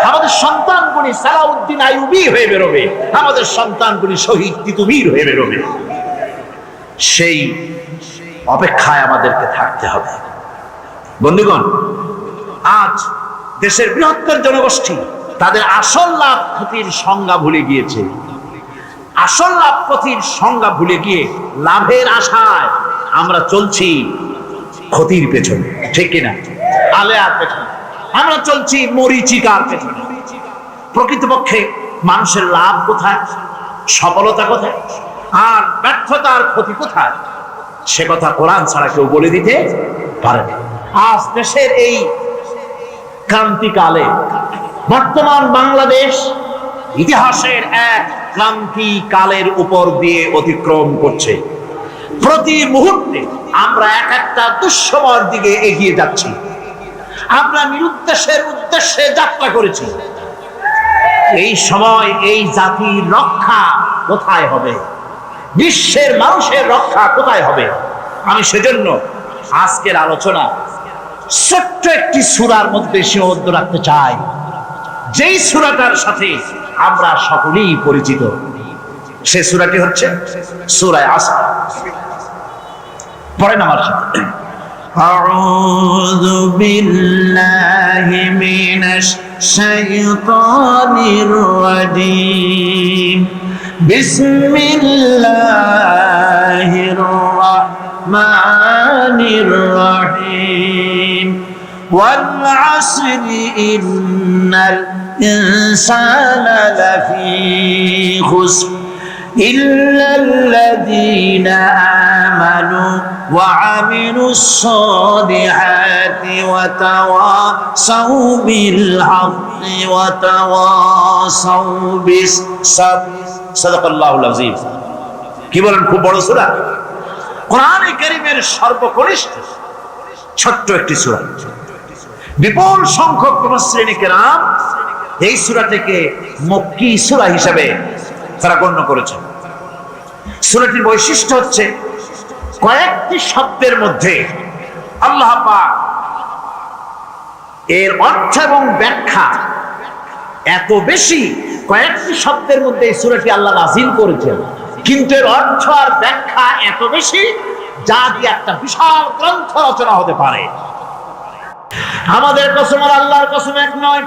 আমাদের সন্তানগুলি সালাউদ্দিন আইয়ুবী হয়ে বেরোবে, আমাদের সন্তানগুলি শহীদ তিতুমীর হয়ে বেরোবে। সেই অপেক্ষায় আমাদেরকে থাকতে হবে। বন্ধুগণ, আজ দেশের বৃহত্তর জনগোষ্ঠী তাদের আসল লাভ ক্ষতির সংজ্ঞা ভুলে গিয়েছে। আসল লাভ ক্ষতির সংজ্ঞা ভুলে গিয়ে লাভের আশায় আমরা চলছি ক্ষতির পেছনে, ঠিক কিনা? আলেয়ার পেছনে আমরা চলছি, মরিচিকার পেছনে। প্রকৃতপক্ষে মানুষের লাভ কোথায়, সফলতা কোথায়, আর ব্যর্থতার ক্ষতি কোথায়, সে কথা কোরআন ছাড়া কেউ বলে দিতে পারে না। আজ দেশের এই ক্রান্তিকালে বর্তমান বাংলাদেশ ইতিহাসের এক ক্রান্তিকালের উপর দিয়ে অতিক্রম করছে। প্রতি মুহূর্তে আমরা এক একটা দুঃসময়ের দিকে এগিয়ে যাচ্ছি। আমরা নিরুদ্দেশের উদ্দেশ্যে যাত্রা করেছি। এই সময় এই জাতির রক্ষা কোথায় হবে, বিশ্বের মানুষের রক্ষা কোথায় হবে? আমি সেজন্য আজকের আলোচনা ছোট্ট একটি সূরার মধ্যে সীমাবদ্ধ রাখতে চাই, যেই সূরাটার সাথে আমরা সকলেই পরিচিত। সে সূরাটি হচ্ছে সূরা আসর। পড়েন আমার সাথে। আউযু বিল্লাহি মিনাশ শাইতানির রাজীম। বিসমিল্লাহির রাহমানির রাহিম। ওয়াল আসরি ইন্নাল ইনসানা লাফি খুসর إلا الذين آمنوا وعملوا الصالحات وتواصوا بالحق وتواصوا بالصبر صدق الله العظيم। কি বলেন, খুব বড় সূরা, কোরআনে কারীমের সর্বকনিষ্ঠ ছোট্ট একটি সূরা। বিপুল সংখ্যক মুফাসসিরিন কেরাম এই সূরাটিকে মক্কি সূরা হিসেবে তারা গণ্য করেছেন। সূরাটির বৈশিষ্ট্য হচ্ছে কয়েকটি শব্দের মধ্যে আল্লাহ পাক এর অর্থ এবং ব্যাখ্যা এত বেশি, কয়েকটি শব্দের মধ্যে এই সূরাটি আল্লাহ নাযিল করেছেন, কিন্তু এর অর্থ আর ব্যাখ্যা এত বেশি যা দিয়ে একটা বিশাল গ্রন্থ রচনা হতে পারে। আমাদের কসম আর আল্লাহর কসম এক নয়।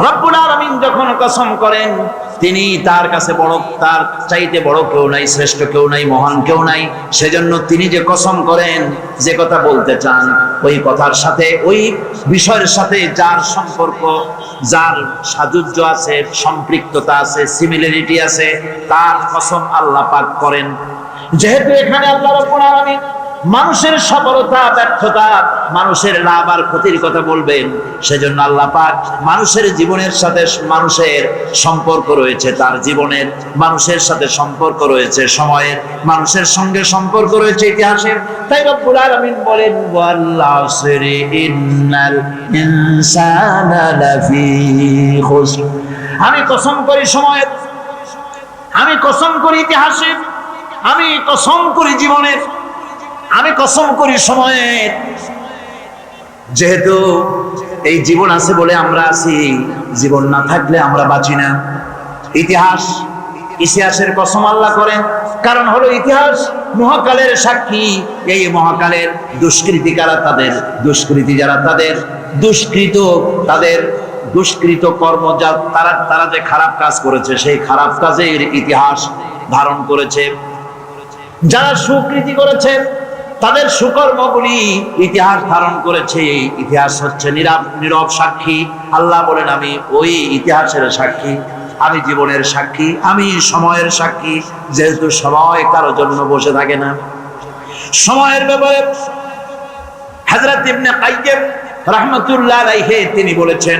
রব্বুল আলামিন যখন কসম করেন, তিনি তার কাছে বড়, তার চাইতে বড় কেউ নাই, শ্রেষ্ঠ কেউ নাই, মহান কেউ নাই। সেজন্য তিনি যে কসম করেন, যে কথা বলতে চান, ওই কথার সাথে, ওই বিষয়ের সাথে যার সম্পর্ক, যার সাযুজ্য আছে, সম্পৃক্ততা আছে, সিমিলারিটি আছে, তার কসম আল্লাহ পাক করেন। যেহেতু এখানে আল্লাহ রাব্বুল আলামিন মানুষের সফলতা ব্যর্থতা, মানুষের লাভ আর ক্ষতির কথা বলবেন, সেজন্য আল্লাহ পাক মানুষের জীবনের সাথে, মানুষের সম্পর্ক রয়েছে তার জীবনের, মানুষের সাথে সম্পর্ক রয়েছে সময়ের, মানুষের সঙ্গে সম্পর্ক রয়েছে ইতিহাসের। তাই রব্বুল আলামিন বলেন, ওয়াল আসরি ইন্নাল ইনসানা লাফি খুসর। আমি কসম করি সময়ের, আমি কসম করি ইতিহাসের, আমি কসম করি জীবনের, আমি কসম করি সময়ের। যেহেতু এই জীবন আছে বলে আমরা আছি, জীবন না থাকলে আমরা বাঁচি না। ইতিহাসের কসম আল্লাহ করেন, কারণ হলো ইতিহাস মহাকালের সাক্ষী। এই মহাকালের দুষ্কৃতি কারা, তাদের দুষ্কৃতি যারা, তাদের দুষ্কৃত কর্ম যা তারা যে খারাপ কাজ করেছে, সেই খারাপ কাজের ইতিহাস ধারণ করেছে। যারা সুকৃতি করেছে তাদের সুকর্মগুলি ইতিহাস ধারণ করেছে। এই ইতিহাস হচ্ছে নীরব সাক্ষী। আল্লাহ বলেন, আমি ওই ইতিহাসের সাক্ষী, আমি জীবনের সাক্ষী, আমি সময়ের সাক্ষী। যেহেতু সময় কারো জন্য বসে থাকে না। সময়ের ব্যাপারে হযরত ইবনে কাইয়্যিম রাহমাতুল্লাহ আলাইহি তিনি বলেছেন,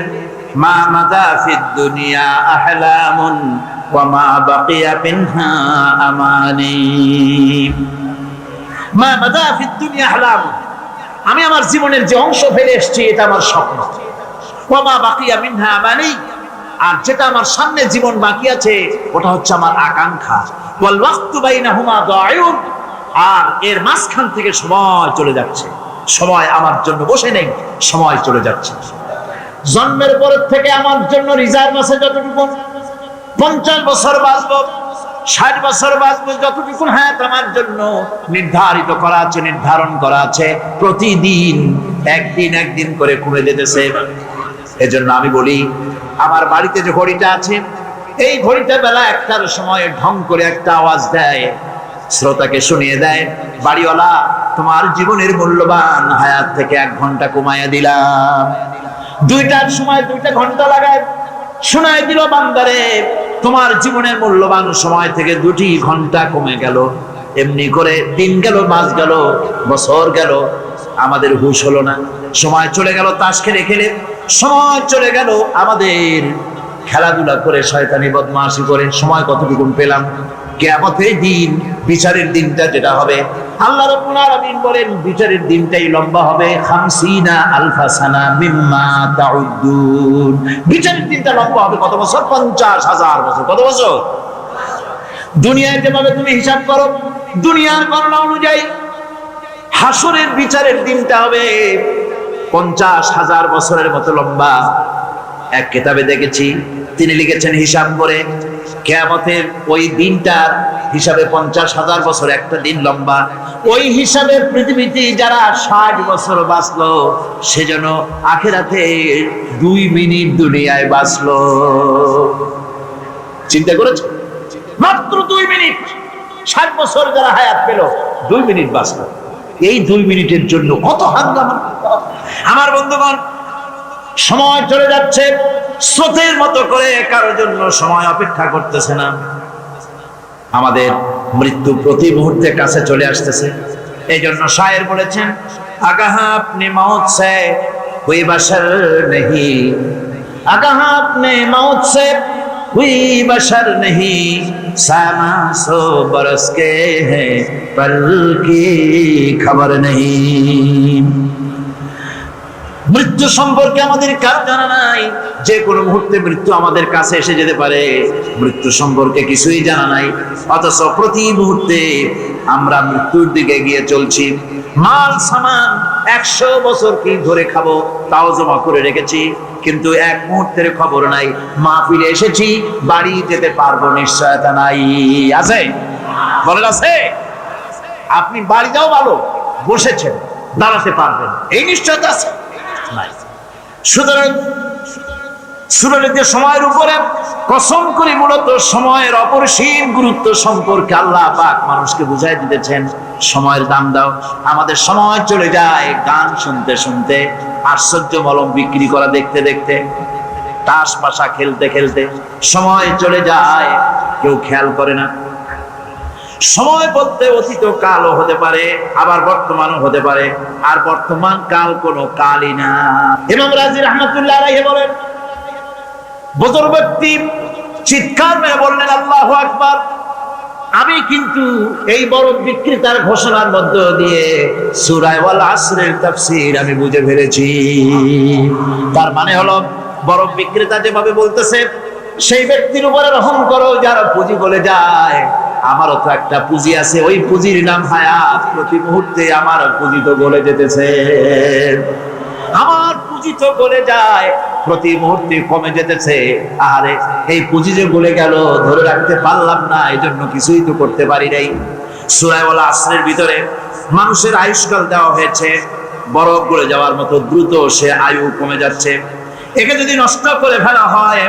মা মাদা ফিদ দুনিয়া আহলামুন ওয়া মা বাকিয়া মিনহা আমানি। মা মাদা ফিদ দুনিয়া আহলামুন, আমি আমার জীবনের যে অংশ ফেলে এসেছি এটা আমার স্বপ্ন। ওয়া মা বাকিয়া মিনহা আমানি, আর যেটা আমার সামনে জীবন বাকি আছে ওটা হচ্ছে আমার আকাঙ্ক্ষা। ওয়াল ওয়াক্তু বাইনাহুমা দায়ুন, আর এর মাঝখান থেকে সময় চলে যাচ্ছে। সময় আমার জন্য বসে নেই, সময় চলে যাচ্ছে। জন্মের পর থেকে আমার জন্য রিজার্ভ আছে যতটুকু, 50 বছর বাঁচবো, 60 বছর বাঁচবো, যতটুকু হায়াত আমার জন্য নির্ধারিত করা আছে, নির্ধারণ করা আছে, প্রতিদিন একদিন করে কমে যেতেছে। এজন্য আমি বলি, আমার বাড়িতে যে ঘড়িটা আছে, এই ঘড়িটা বেলা 1টার সময় ঢং করে একটা আওয়াজ দেয়, শ্রোতাকে শুনিয়ে দেয়, বাড়িওয়ালা তোমার জীবনের মূল্যবান হায়াত থেকে 1 ঘন্টা কমাইয়া দিলাম। 2টার সময় 2টা ঘন্টা লাগায় শোনায় দিল, বান্দারে তোমার জীবনের মূল্যবান সময় থেকে 2টি ঘন্টা কমে গেল। এমনি করে দিন গেল, মাস গেল, বছর গেল, আমাদের হুঁশ হলো না। সময় চলে গেল তাস খেলে খেলে, সময় চলে গেল আমাদের খেলাধুলা করে, শয়তানি বদমাশি করে। সময় কতটুকু পেলাম? কিয়ামতের দিন, বিচারের দিনটা যেটা হবে, আল্লাহ রাব্বুল আলামিন বলেন বিচারের দিনটাই লম্বা হবে 50 আলফা সানা মিম্মা তাউদ্দুন। বিচারের দিনটা লম্বা হবে কত বছর? 50,000 বছর। কত বছর? দুনিয়ায় যেভাবে তুমি হিসাব করো, দুনিয়ার গণনা অনুযায়ী হাসরের বিচারের দিনটা হবে 50,000 বছরের মতো লম্বা। এক কিতাবে দেখেছি, তিনি লিখেছেন হিসাব করে, কিয়ামতের ওই দিনটার হিসাবে 50,000 বছর একটা দিন লম্বা। ওই হিসাবে পৃথিবীতে যারা 60 বছর বাঁচলো, সেজন্য আখিরাতে 2 মিনিট দুনিয়ায় বাঁচলো। চিন্তা করেছো? মাত্র 2 মিনিট। 60 বছর যারা হায়াত পেল, 2 মিনিট বাঁচলো। এই 2 মিনিটের জন্য কত হাঙ্গামা! আমার বন্ধুগণ, সময় চলে যাচ্ছে স্রোতের মতো করে, কারোর জন্য সময় অপেক্ষা করতেছে না। আমাদের মৃত্যু প্রতি মুহূর্তে কাছে চলে আসতেছে। এই জন্য শায়ের বলেছেন, আগাহা আপনি মৌত সে কোই বশর নেহি, আগাহা আপনি মৌত সে कोई बशर नहीं, सामा 100 बरस के हैं पल की खबर नहीं। মৃত্যু সম্পর্কে আমাদের কার জানা নাই। যে কোনো মুহূর্তে মৃত্যু আমাদের কাছে এসে যেতে পারে, মৃত্যু সম্পর্কে কিছুই জানা নাই। অথচ প্রতি মুহূর্তে আমরা মৃত্যুর দিকে এগিয়ে চলছি। মাল সামান 100 বছর কি ধরে খাবো তাও জমা করে রেখেছি, কিন্তু 1 মুহূর্তের খবর নাই। মাহফিলে এসেছি, বাড়ি যেতে পারবো নিশ্চয়তা নাই। আছে? বলেন আছে? আপনি বাড়ি যাও ভালো, বসেছেন, দাঁড়াতে পারবেন, এই নিশ্চয়তা আছে? সুতরাং সুরলিত সময়ের উপরে কসম করে মূলত সময়ের অপরিসীম গুরুত্ব সম্পর্কে আল্লাহ পাক মানুষকে বুঝাই দিতেছেন। সময়ের দাম দাও। আমাদের সময় চলে যায় গান শুনতে শুনতে, আশ্চর্য মলম বিক্রি করা দেখতে দেখতে, তাস পাশা খেলতে খেলতে সময় চলে যায়, কেউ খেয়াল করে না। সময় বলতে অতীত কালও হতে পারে, আবার বর্তমানও হতে পারে, আর বর্তমান কাল কোনো কালই না। ইমাম রাজি রাহমাতুল্লাহ আলাইহি বলেন, বুজুর্গ ব্যক্তি চিৎকার মেরে বললেন, আল্লাহু আকবার। আমি কিন্তু এই বড় বিক্রেতার ঘোষণার মধ্য দিয়ে সূরা ওয়াল আসরের তাফসীর আমি বুঝে ফেলেছি। তার মানে হলো, বড় বিক্রেতা যেভাবে বলতেছে, সেই ব্যক্তির উপরে রহম করো যারা পুঁজি বলে যায়। আমারও তো একটা পুঁজি আছে, ওই পুঁজির নাম হায়াত। প্রতি মুহূর্তে আমার পুঁজি তো গলে যেতেছে, আমার পুঁজি তো গলে যায়। প্রতি মুহূর্তে কমে যেতেছে। আরে এই পুঁজি যে গলে গেল, ধরে রাখতে পারলাম না, এই জন্য কিছুই তো করতে পারি নাই। সূরা ওয়াল আসরের ভিতরে মানুষের আয়ুষ্কাল দেওয়া হয়েছে, বরফ গলে যাওয়ার মতো দ্রুত সে আয়ু কমে যাচ্ছে। একে যদি নষ্ট করে ফেলা হয়,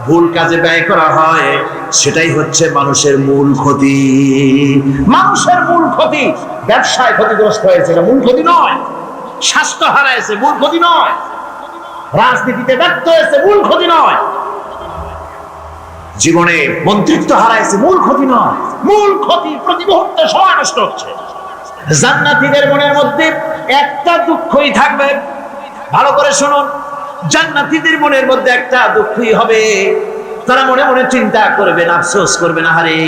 ভুল কাজে ব্যয় করা হয়, সেটাই হচ্ছে মানুষের মূল ক্ষতি। মানুষের মূল ক্ষতি। ব্যবসায় ক্ষতিগ্রস্ত হয়েছে, এটা মূল ক্ষতি নয়। স্বাস্থ্য হারাইছে, মূল ক্ষতি নয়। রাজনীতিতে ব্যর্থ হয়েছে, মূল ক্ষতি নয়। জীবনে মন্ত্রিত্ব হারাইছে, মূল ক্ষতি নয়। মূল ক্ষতি প্রতি মুহূর্তে সময় নষ্ট হচ্ছে। জান্নাতীদের মনের মধ্যে একটা দুঃখই থাকবে, ভালো করে শুনুন, জান্নাতীদের মনের মধ্যে একটা দুঃখই হবে। তারা মনে মনে চিন্তা করবেন, আফসোস করবেন, আরে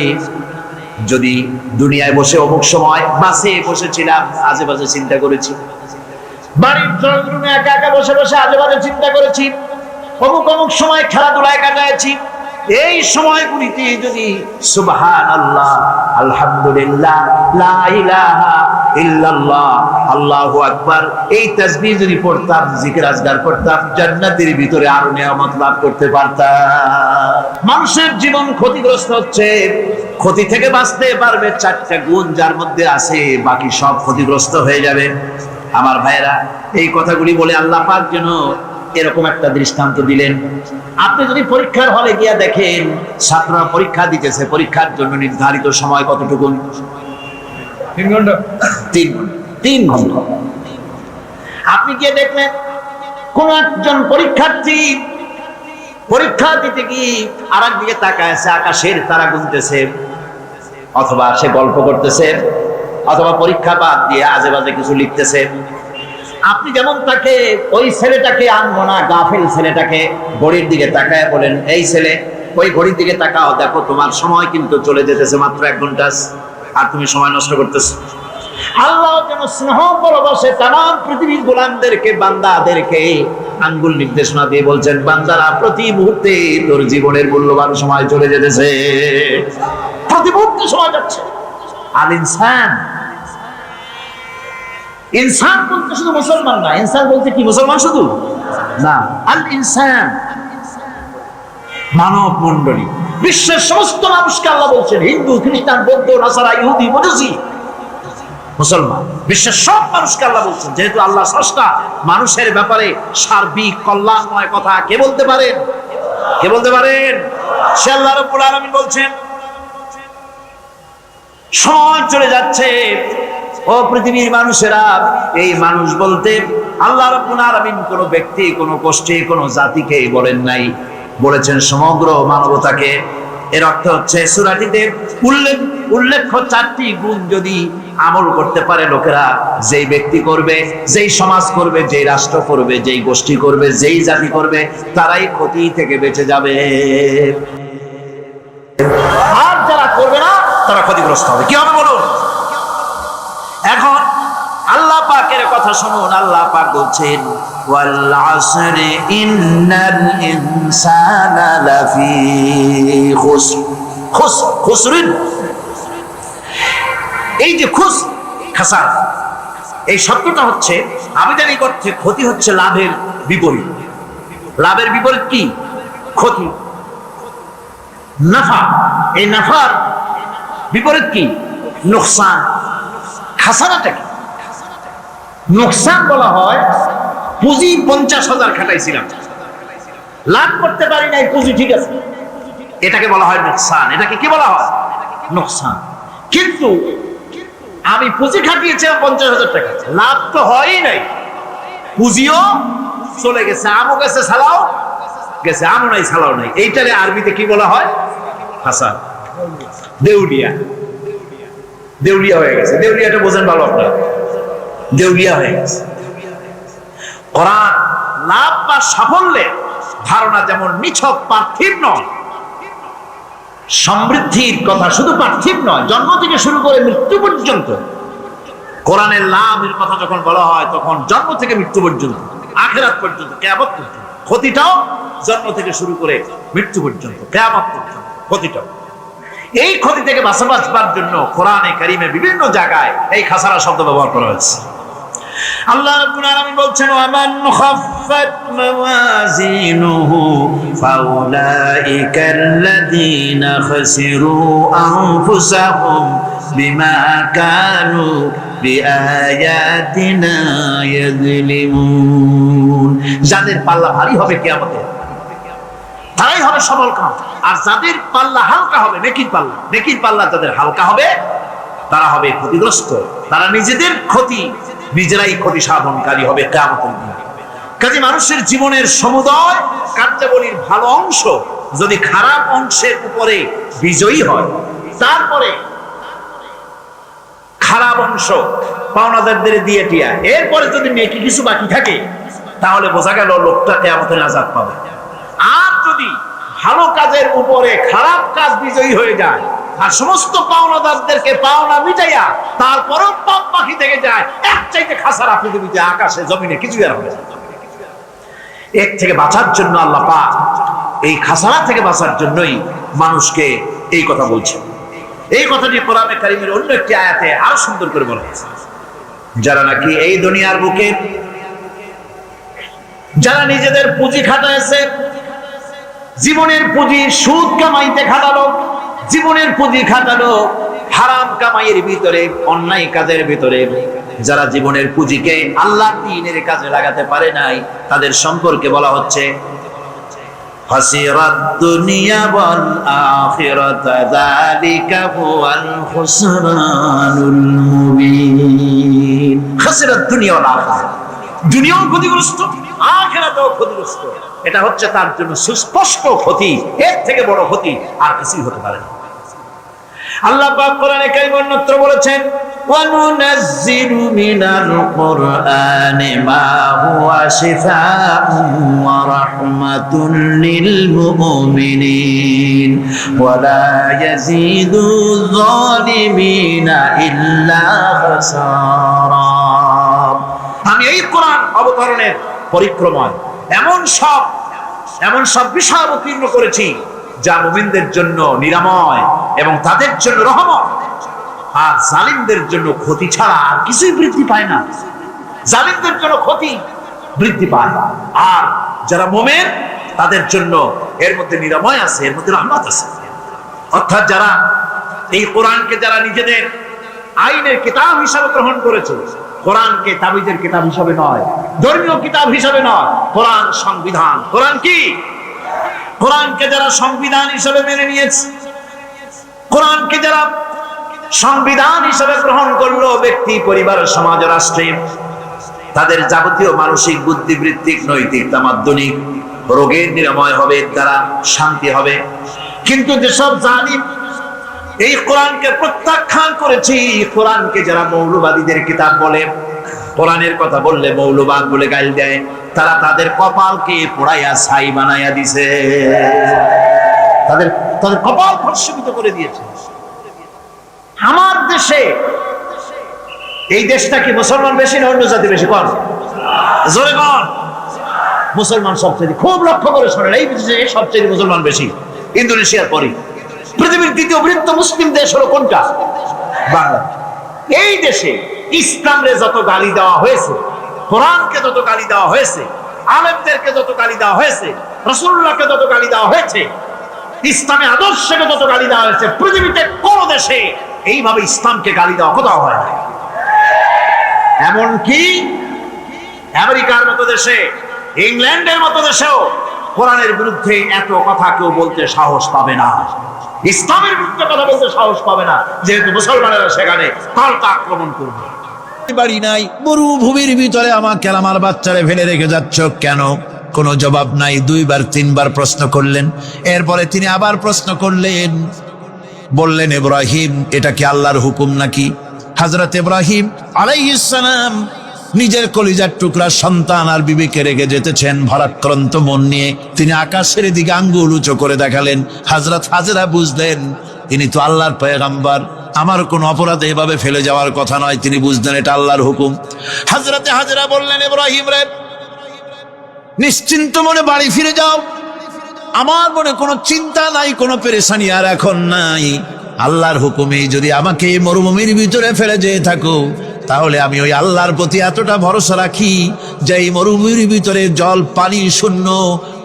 যদি দুনিয়ায় বসে অমুক সময় বাসে বসেছিলাম, আজে বাজে চিন্তা করেছি, বাড়ির রুমে একা একা বসে বসে আজে বাজে চিন্তা করেছি, অমুক অমুক সময় খেলাধুলায় কাটাইছি, এই সময়গুলিতে যদি সুবহানাল্লাহ, আলহামদুলিল্লাহ, লা ইলাহা ইল্লাল্লাহ, আল্লাহু আকবার, এই তাসবিহ যদি পড়তাম, জিকির আজকার করতাম, জান্নাতের ভিতরে আরো নিয়ামত লাভ করতে পারতাম। মানুষের জীবন ক্ষতিগ্রস্ত হচ্ছে। ক্ষতি থেকে বাঁচতে পারবে চারটা গুণ যার মধ্যে আছে, বাকি সব ক্ষতিগ্রস্ত হয়ে যাবে। আমার ভাইয়েরা, এই কথাগুলি বলে আল্লাহ পাক যেন এরকম একটা দৃষ্টান্ত দিলেন। আপনি যদি পরীক্ষার হলে গিয়া দেখেন, ছাত্ররা পরীক্ষা দিতেছে, পরীক্ষার জন্য নির্ধারিত সময় কতটুকু? 3 ঘন্টা। 3 ঘন্টা। আপনি গিয়ে দেখলেন কোন একজন পরীক্ষার্থী পরীক্ষা দিতে গিয়ে আর একদিকে তাকায় আছে, আকাশের তারা গুনতেছে, অথবা সে গল্প করতেছে, অথবা পরীক্ষা বাদ দিয়ে আজে বাজে কিছু লিখতেছে। আপনি যেমন তাকে, ওই ছেলেটাকে আনবো না, গাফিল ছেলেটাকে ঘড়ির দিকে তাকায় বলেন, এই ছেলে ওই ঘড়ির দিকে তাকাও, দেখো তোমার সময় কিন্তু চলে যেতেছে মাত্র 1 ঘন্টা, আর তুমি সময় নষ্ট করতেছ। আল্লাহ যেন স্নেহ ভালোবাসে তামাম পৃথিবীর গোলামদেরকে, বান্দাদেরকে আঙ্গুল নির্দেশনা দিয়ে বলছেন, বান্দারা প্রতি মুহূর্তে তোর জীবনের মূল্যবান সময় চলে যেতেছে, প্রতি মুহূর্তে সময় যাচ্ছে। আল ইনসান, ইনসান বলতে শুধু মুসলমান না, ইনসান বলতে কি মুসলমান শুধু না, আল ইনসান মানব মণ্ডলী, বিশ্বের সমস্ত মানুষকে আল্লাহ বলছেন, হিন্দু, খ্রিস্টান, বৌদ্ধ, নাসারা, ইহুদি, মজুসি, মুসলমান, বিশ্বের সব মানুষকে আল্লাহ বলছেন। যেহেতু আল্লাহ স্রষ্টা, মানুষের ব্যাপারে সার্বিক কল্যাণময় কথা কে বলতে পারেন? কে বলতে পারেন? সে আল্লাহ রাব্বুল আলামিন বলছেন, সময় চলে যাচ্ছে, ও পৃথিবীর মানুষেরা। এই মানুষ বলতে আল্লাহ রাব্বুল আলামিন কোন ব্যক্তি, কোন গোষ্ঠী, কোন জাতিকে বলেন নাই, বলেছেন সমগ্র মানবতাকে। এর অর্থ হচ্ছে সূরাটিতে উল্লেখ্য 4টি গুণ যদি আমল করতে পারে লোকেরা, যেই ব্যক্তি করবে, যেই সমাজ করবে, যেই রাষ্ট্র করবে, যেই গোষ্ঠী করবে, যেই জাতি করবে, তারাই ক্ষতি থেকে বেঁচে যাবে। আর যারা করবে না, তারা ক্ষতিগ্রস্ত হবে। কি হবে বলুন? এখন আল্লাহ পাকের কথা শুনুন। আল্লাহ পাক বলছেন, ওয়াল আসরি ইন্নাল ইনসানা লাফি খুসরিন। এই যে খাসার, এই শব্দটা হচ্ছে আবিধানিক অর্থে ক্ষতি হচ্ছে লাভের বিপরীত। লাভের বিপরীত কি? ক্ষতি। নাফা, এই নাফার বিপরীত কি? নোকসান। খাসারাটা কি? নোকসান বলা হয় পুঁজি 50,000 খাটাইছিলাম, লাভ করতে পারি নাই, পুঁজি ঠিক আছে, এটাকে বলা হয় নোকসান। এটাকে কি বলা হয়? নোকসান। কিন্তু আমি পুঁজি খাটিয়েছিলাম 50,000 টাকা, লাভ তো হয়ই নাই, পুঁজিও চলে গেছে, আমও গেছে, সালাও গেছে, আমও নাই, সালাও নাই। এইটারে আরবিতে কি বলা হয়? খাসার, দেউলিয়া। দেউলিয়া হয়ে গেছে। দেউলিয়াটা বোঝেন ভালো আপনারা, দেউলিয়া হয়ে গেছে। কোরআন লাভ বা সাফল্যের ধারণা যেমন নিছক পার্থিব নয়, সমৃদ্ধির কথা শুধু পার্থিব নয়, জন্ম থেকে শুরু করে মৃত্যু পর্যন্ত। কোরআনের লাভের কথা যখন বলা হয়, তখন জন্ম থেকে মৃত্যু পর্যন্ত, আখিরাত পর্যন্ত, কিয়ামত পর্যন্ত। ক্ষতিটাও জন্ম থেকে শুরু করে মৃত্যু পর্যন্ত, কিয়ামত পর্যন্ত ক্ষতিটাও। এই ক্ষতি থেকে বাঁচাবার জন্য কোরআনে কারিমে বিভিন্ন জায়গায় এই খাসারা শব্দ ব্যবহার করা হয়েছে। আল্লাহ রাব্বুল আলামিন বলছেন ওয়ামান খাফফাত মাওয়াজিনুহু ফাউলাইকাল্লাযীনা খাসিরু আনফুসাহুম বিমা কানু বিআয়াতিনা ইয়াযলিমুন। যাদের পাল্লা ভারী হবে কিয়ামতে তারাই হবে সবল কাম, আর যাদের পাল্লা হালকা হবে নেকির পাল্লা যাদের হালকা হবে তারা হবে ক্ষতিগ্রস্ত, তারা নিজেদের ক্ষতি নিজেরাই ক্ষতি সাধনকারী হবে কিয়ামতের দিন। কাজে মানুষের জীবনের সমুদয় কার্যাবলীর ভালো অংশ যদি খারাপ অংশের উপরে বিজয়ী হয়, তারপরে খারাপ অংশ পাওনাদারদের দিয়ে টিয়া, এরপরে যদি নেকি কিছু বাকি থাকে তাহলে বোঝা গেল লোকটা কিয়ামতের নাজাত পাবে। আর যদি ভালো কাজের উপরে খারাপ কাজ বিজয়ী হয়ে যায় আর সমস্ত পাওনাদারদেরকে পাওনা মিটাইয়া তারপরও পাপ বাকি থেকে যায়, এক চাইতে খাসারা পৃথিবীতে আকাশে জমিনে কিছু আর হবে না। এর থেকে বাঁচার জন্য আল্লাহ পাক এই খাসারা থেকে বাঁচার জন্যই মানুষকে এই কথা বলছেন। এই কথাটি কোরআনে কারীমের অন্য একটি আয়াতে আরো সুন্দর করে বলা হয়েছে, যারা নাকি এই দুনিয়ার বুকে যারা নিজেদের পুঁজি খাটাইছে, জীবনের পুঁজি সুদ কামাইতে খাটালো, জীবনের পুঁজি খাটালো হারাম কামাইয়ের ভিতরে, অন্যায় কাজের ভিতরে, যারা জীবনের পুঁজিকে আল্লাহর দ্বীনের কাজে লাগাতে পারে নাই, তাদের সম্পর্কে বলা হচ্ছে খাসিরাত দুনিয়া ওয়াল আখিরাত যালিকা হুয়াল খুসরানুল মুবিন। খাসিরাত দুনিয়া ওয়াল আখিরাত, দুনিয়াও ক্ষতিগ্রস্ত, আখিরাতেও ক্ষতিগ্রস্ত। এটা হচ্ছে তার জন্য সুস্পষ্ট ক্ষতি, এর থেকে বড় ক্ষতি আর কিছুই হতে পারে না। আল্লাহ পাক কোরআনে কারীমে অন্যত্র বলেছেন ওয়া নুনাজ্জিলু মিনাল কুরআনি মা হুয়া শিফাউন ওয়া রাহমাতুন লিল মুমিনিন ওয়া লা ইয়াজিদু যালিমিনা ইল্লা খাসারা। আমি এই কোরআন অবতরণের পরিক্রমায় এমন সব বিষয় অবতীর্ণ করেছি যা মুমিনদের জন্য নিরাময় এবং তাদের জন্য রহমত, আর জালিমদের জন্য ক্ষতি ছাড়া আর কিছুই বৃদ্ধি পায় না। জালিমদের জন্য ক্ষতি বৃদ্ধি পায়, আর যারা মুমিন তাদের জন্য এর মধ্যে নিরাময় আছে, এর মধ্যে রহমত আছে। অর্থাৎ যারা এই কোরআনকে যারা নিজেদের আইনের কিতাব হিসাবে গ্রহণ করেছে, কোরআনকে তাবিজের কিতাব হিসাবে নয়, ধর্মীয় কিতাব হিসাবে নয়, কোরআন সংবিধান। কোরআন কি? কোরআনকে যারা সংবিধান হিসাবে মেনে নিয়েছে, কোরআনকে যারা সংবিধান হিসাবে গ্রহণ করলো, ব্যক্তি, পরিবার, সমাজ, রাষ্ট্রে তাদের যাবতীয় মানসিক, বুদ্ধিবৃত্তিক, নৈতিক, তামাদ্দনিক রোগের নিরাময় হবে, তারা শান্তি হবে। কিন্তু যেসব জালিম এই কোরআনকে প্রত্যাখ্যান করেছি, কোরআনকে যারা মৌলবাদীদের কিতাব বলে, কোরআনের কথা বললে মৌলবাদ বলে গাল দেয়, তারা তাদের কপালকে পোড়াইয়া ছাই বানাইয়া দিছে, তাদের কপাল ভস্মীভূত করে দিয়েছে। আমার দেশে, এই দেশটা কি মুসলমান বেশি না অন্য জাতি বেশি? কোন জোরে কোন? মুসলমান সবচেয়ে, খুব লক্ষ্য করে শোনেন, এই দেশে সবচেয়ে মুসলমান বেশি, ইন্দোনেশিয়ার পরে। পৃথিবীর দ্বিতীয় বৃহত্তম মুসলিম দেশ হলো কোনটা? বাংলাদেশ। এই দেশে ইসলামরে যত গালি দেওয়া হয়েছে, কোরআনকে যত গালি দেওয়া হয়েছে, আলেমদেরকে যত গালি দেওয়া হয়েছে, রাসূলুল্লাহকে যত গালি দেওয়া হয়েছে, ইসলামের আদর্শকে যত গালি দেওয়া হয়েছে, পৃথিবীতে কোন দেশে এইভাবে ইসলামকে গালি দেওয়া কোথাও হয় না। এমনকি আমেরিকার মতো দেশে, ইংল্যান্ডের মতো দেশেও কোরআনের বিরুদ্ধে এত কথা কেউ বলতে সাহস পাবে না, ইসলামের বিরুদ্ধে কথা বলতে সাহস পাবে না, যেহেতু মুসলমানেরা সেখানে পাল্টা আক্রমণ করবে। বাড়ি নাই, মরুভূমির ভিতরে আমাকে আমার বাচ্চারে ফেলে রেখে যাচ্ছ কেন? কোনো জবাব নাই। 2বার 3বার প্রশ্ন করলেন, এরপরে তিনি আবার প্রশ্ন করলেন, বললেন ইব্রাহিম এটা কি আল্লাহর হুকুম নাকি? হযরত ইব্রাহিম আলাইহিস সালাম নিজের কলিজার টুকরা সন্তান আর বিবিকে রেখে যেতেছেন ভারাক্রান্ত মন নিয়ে। তিনি আকাশের দিকে আঙ্গুল উঁচু করে দেখালেন। হযরত হাজেরা বুঝলেন ইনি তো আল্লাহর পয়গম্বর, আমার কোন অপরাধে এভাবে ফেলে যাওয়ার কথা নয়। তিনি বুঝলেন এটা আল্লাহর হুকুম। হযরতে হাজেরা বললেন ইব্রাহিম রে, নিশ্চিন্ত মনে বাড়ি ফিরে যাও, আমার মনে কোনো চিন্তা নাই, কোনো পেরেশানি আর এখন নাই। আল্লাহর হুকুমেই যদি আমাকে এই মরুভূমির ভিতরে ফেলে যেয়ে থাকো, তাহলে আমি ওই আল্লাহর প্রতি এতটা ভরসা রাখি যে এই মরুভূমির ভিতরে জল পানি শূন্য,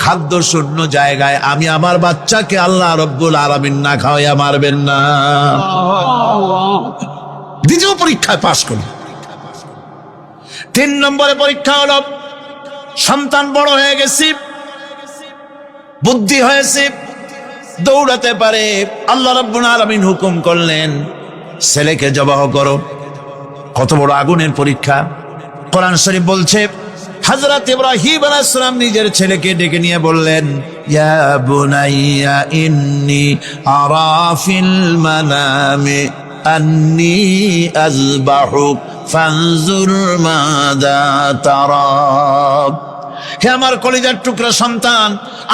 খাদ্য শূন্য জায়গায় আমি আমার বাচ্চাকে আল্লাহ রব্বুল আলামিন না খাওয়াইয়া মারবেন না। দ্বিতীয় পরীক্ষায় পাশ করি। 3 নম্বরে পরীক্ষা হলো, সন্তান বড় হয়ে গেছে, বুদ্ধি হয়েছে, দৌড়াতে পারে। আল্লাহ রাব্বুল আলামিন হুকুম করলেন ছেলেকে জবাহ করো। কত বড় আগুনের পরীক্ষা! কোরআন শরীফ বলছে হযরত ইব্রাহিম আলাইহিস সালাম নিজের ছেলেকে ডেকে নিয়ে বললেন, ইয়া বুনাইয়া ইন্নী আরা ফিল মানামি আন্নী আযবাহুক ফানজুর মাযা তারা। হে আমার কলিজার টুকরা সন্তান,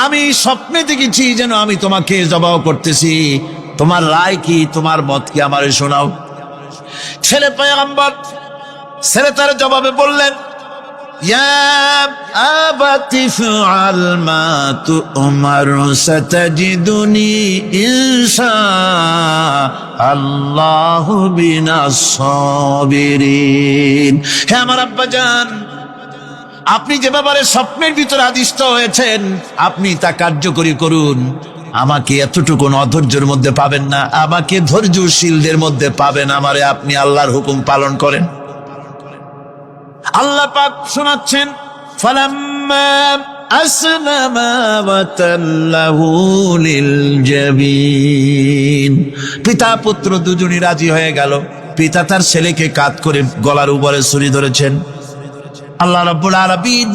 আমি স্বপ্নে দেখেছি যেন আমি তোমাকে জবাহ করতেছি, তোমার রায় কি, তোমার মত কি, আমারে শোনাও। ছেলে পয়গম্বর, ছেলে তার জবাবে বললেন, ইয়া আবাতি ফাআল মা তু'মার সাতাজিদুনি ইনশাআল্লাহু বিনাস সাবিরিন। হে আমার আব্বাজান, আপনি যে ব্যাপারে স্বপ্নের ভিতরে আদিষ্ট হয়েছেন আপনি তা কার্যকরী করুন। আমাকে এতটুকু অধৈর্যের মধ্যে পাবেন না, আমাকে ধৈর্যশীলদের মধ্যে পাবেন। আমারে আপনি আল্লাহর হুকুম পালন করেন। আল্লাহ পাক শোনাচ্ছেন, ফালাম্মা আসলামা ওয়া তাল্লাহু লিল জাবিন। পিতা পুত্র দুজনই রাজি হয়ে গেল। পিতা তার ছেলেকে কাঁধ করে গলার উপরে ছুরি ধরেছেন। আল্লাহ রাব্বুল আলামিন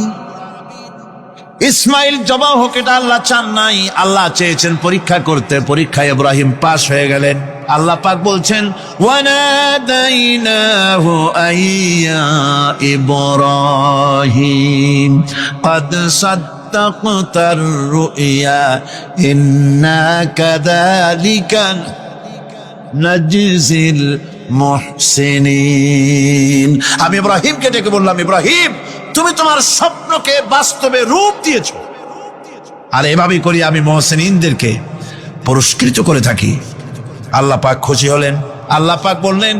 ইসমাইল জবাহ হোক এটা আল্লাহ চান নাই, আল্লাহ চেয়েছেন পরীক্ষা করতে। পরীক্ষায় ইব্রাহিম পাশ হয়ে গেলেন। আল্লাহ পাক বলছেন, ওয়ানাদাইনাহু আইয়া ইব্রাহিম কদ সাদ্দাকতার রুইয়া ইন্না কাযালিকা নাজজিল মুহসিনিন। আমি ইব্রাহিমকে ডেকে বললাম, ইব্রাহিম তুমি তোমার স্বপ্নকে বাস্তবে রূপ দিয়েছো, আর এভাবেই করি আমি মুহসিনিনদেরকে পুরস্কৃত করে থাকি। আল্লাহ পাক খুশি হলেন। আল্লাহ পাক বললেন,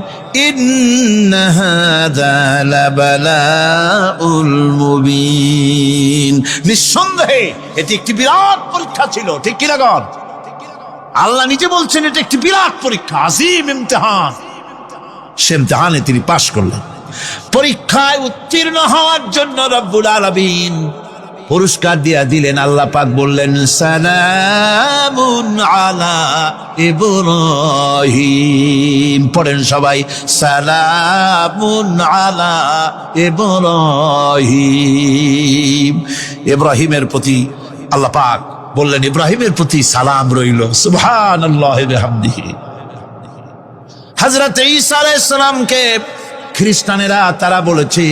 ইন্না হাযা লাবালাউল মুবিন। নিঃসন্দেহে এটি একটি বিরাট পরীক্ষা ছিল, ঠিক কি না গণ? আল্লাহ নিজে বলছেন এটা একটি বিরাট পরীক্ষা, আজিম ইমতিহান। সে ইমতিহানে তিনি পাশ করলেন। পরীক্ষায় উত্তীর্ণ হওয়ার জন্য রব্বুল আলামিন পুরস্কার দিয়া দিলেন। আল্লাহ পাক বললেন, সালামুন আলা ইব্রাহিম। পড়েন সবাই, সালামুন আলা ইব্রাহিম। ইব্রাহিমের প্রতি আল্লাহ পাক বললেন, ইব্রাহিমের প্রতি সালাম রইল। সুবহানাল্লাহি ওয়া বিহামদিহি। হযরত ঈসা আলাইহিস সালামকে খ্রিস্টানেরা তারা বলেছে,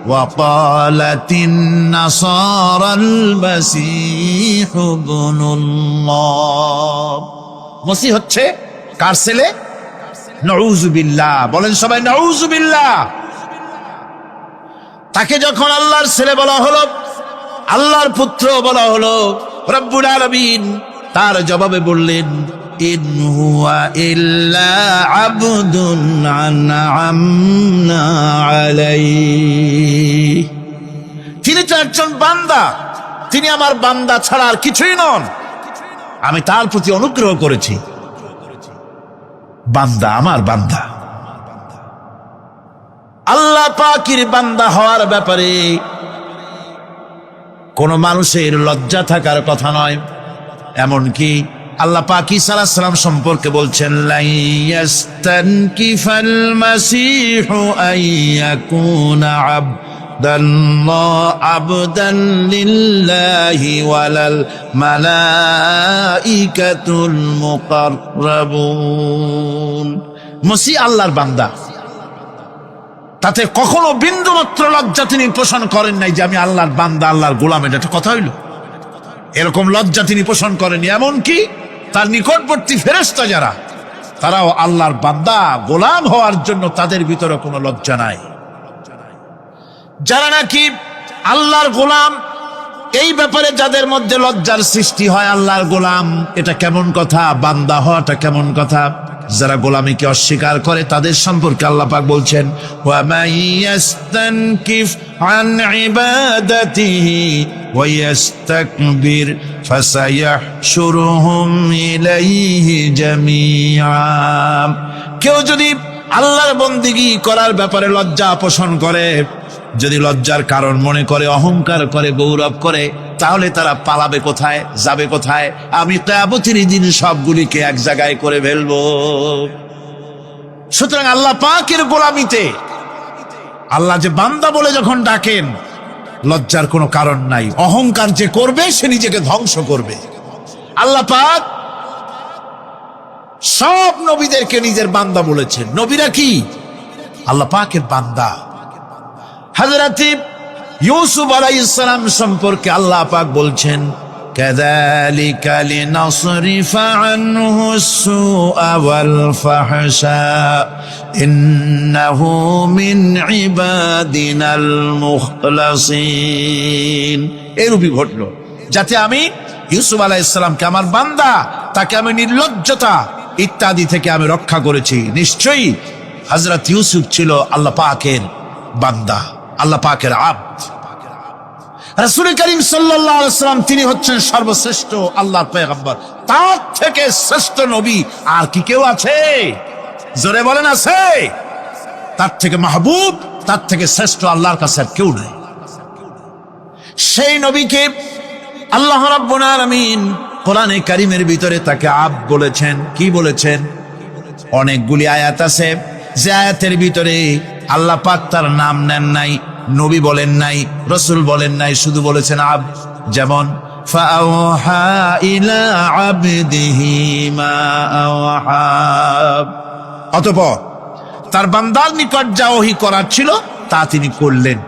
ওয়াকালাতিন নাসারাল মাসীহ ইবনুল্লাহ। মসিহ হচ্ছে কার ছেলে? নাউযুবিল্লাহ। বলেন সবাই নাউযুবিল্লাহ। তাকে যখন আল্লাহর ছেলে বলা হলো, আল্লাহর পুত্র বলা হলো, রব্বুল আলামিন তার জবাবে বললেন, ইন হুয়া ইল্লা আবদুন আনআমনা আলাইহি। তিনি তো একজন বান্দা, তিনি আমার বান্দা ছাড়া আর কিছুই নন। আমি তার প্রতি অনুগ্রহ করেছি। বান্দা, আমার বান্দা। আল্লাহ পাকের বান্দা হওয়ার ব্যাপারে কোন মানুষের লজ্জা থাকার কথা নয়। এমনকি আল্লাহ পাক ঈসা আলাইহিস সালাম সম্পর্কে বলছেন, লা ইয়াস্তানকিফাল মাসীহু আইয়াকুনা আবদান লিল্লাহি ওয়ালাল মালাইকাতুল মুকাররাবুন। মসিহ আল্লাহর বান্দা, তাতে কখনো বিন্দু মাত্র লজ্জা তিনি পোষণ করেন নাই যে আমি আল্লাহর বান্দা, আল্লাহর গোলাম। এটা একটা কথা হইল? এরকম লজ্জা তিনি পোষণ করেনি। এমনকি তার নিকটবর্তী ফেরেশতা যারা, তারাও আল্লাহর বান্দা গোলাম হওয়ার জন্য তাদের ভিতরে কোনো লজ্জা নাই। যারা নাকি আল্লাহর গোলাম, এই ব্যাপারে যাদের মধ্যে লজ্জার সৃষ্টি হয়, আল্লাহর গোলাম এটা কেমন কথা, বান্দা হওয়াটা কেমন কথা। যারা গোলামীকে অস্বীকার করে তাদের সম্পর্কে আল্লাহ পাক বলছেন, ওয়া মাইয়াস্তানকিফ আন ইবাদাতিহি ওয়া ইস্তাকবির ফাসায়াহশুরুহুম ইলাইহি জামিআ। কেউ যদি আল্লাহর বন্দেগী করার ব্যাপারে লজ্জা পোষণ করে, যদি লজ্জার কারণ মনে করে, অহংকার করে, গৌরব করে, তাহলে তারা পালাবে কোথায়, যাবে কোথায়? আমি কিয়ামতের দিন সবগুলিকে এক জায়গায় করে ফেলবো। সুতরাং আল্লাহ পাকের গোলামিতে আল্লাহ যে বান্দা বলে যখন ডাকেন, লজ্জার কোনো কারণ নাই। অহংকার যে করবে সে নিজেকে ধ্বংস করবে। আল্লাহ পাক সব নবীদেরকে নিজের বান্দা বলেছেন। নবীরা কি? আল্লাহ পাকের বান্দা। হযরত ইউসুফ আলাইহিস সালাম সম্পর্কে আল্লাহ পাক বলছেন, কাযালিকা লিনাসরিফা আনহু আস-সুআ ওয়াল ফাহশা ইন্নাহু মিন ইবাদিনাল মুখলাসিন। এরূপই ঘটলো যাতে আমি ইউসুফ আলাইহিস সালামকে, আমার বান্দা, তাকে আমি নির্লজ্জতা ইত্যাদি থেকে আমি রক্ষা করেছি। নিশ্চয়ই হযরত ইউসুফ ছিল আল্লাহ পাকের বান্দা, আল্লাহ পাকের আব্দ। রাসূল করিম সাল্লাল্লাহু আলাইহি ওয়াসাল্লাম তিনি হচ্ছেন সর্বশ্রেষ্ঠ আল্লাহর পয়গম্বর। তার থেকে শ্রেষ্ঠ নবী আর কি কেউ আছে? জোরে বলেন, আছে? তার থেকে মাহবুব, তার থেকে শ্রেষ্ঠ আল্লাহর কাছে আর কেউ নেই। সেই নবীকে আল্লাহ রাব্বুল আলামিন কোরআনে কারীমের ভিতরে তাকে আব্দ বলেছেন। কি বলেছেন? অনেকগুলি আয়াত আছে যে আয়াতের ভিতরে আল্লাহ পাক তার নাম নেন নাই, নবী বলেন নাই, রাসূল বলেন নাই, শুধু বলেছেন আব্দ। যেমন ফাআওহা ইলা আবদিহি মা আওহা। অতঃপর তার বান্দার নিকট যা ওহী করার ছিল তা তিনি করলেন।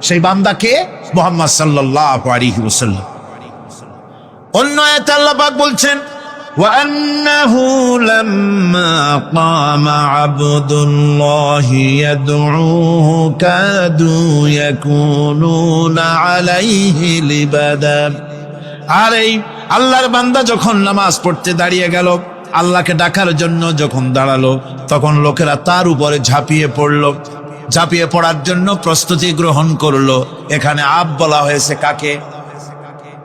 সেই বান্দাকে মুহাম্মদ সাল্লাল্লাহু আলাইহি ওয়াসাল্লাম। অন্য আয়াতে আল্লাহ পাক বলছেন, وأنه لما قام عبد الله يدعوه كادوا يكونون عليه لبدا। আর এই আল্লাহর বান্দা যখন নামাজ পড়তে দাঁড়িয়ে গেল, আল্লাহকে ডাকার জন্য যখন দাঁড়ালো, তখন লোকেরা তার উপরে ঝাঁপিয়ে পড়লো। ঝাঁপিয়ে পড়ার জন্য প্রস্তুতি গ্রহণ করলো। এখানে আব বলা হয়েছে কাকে?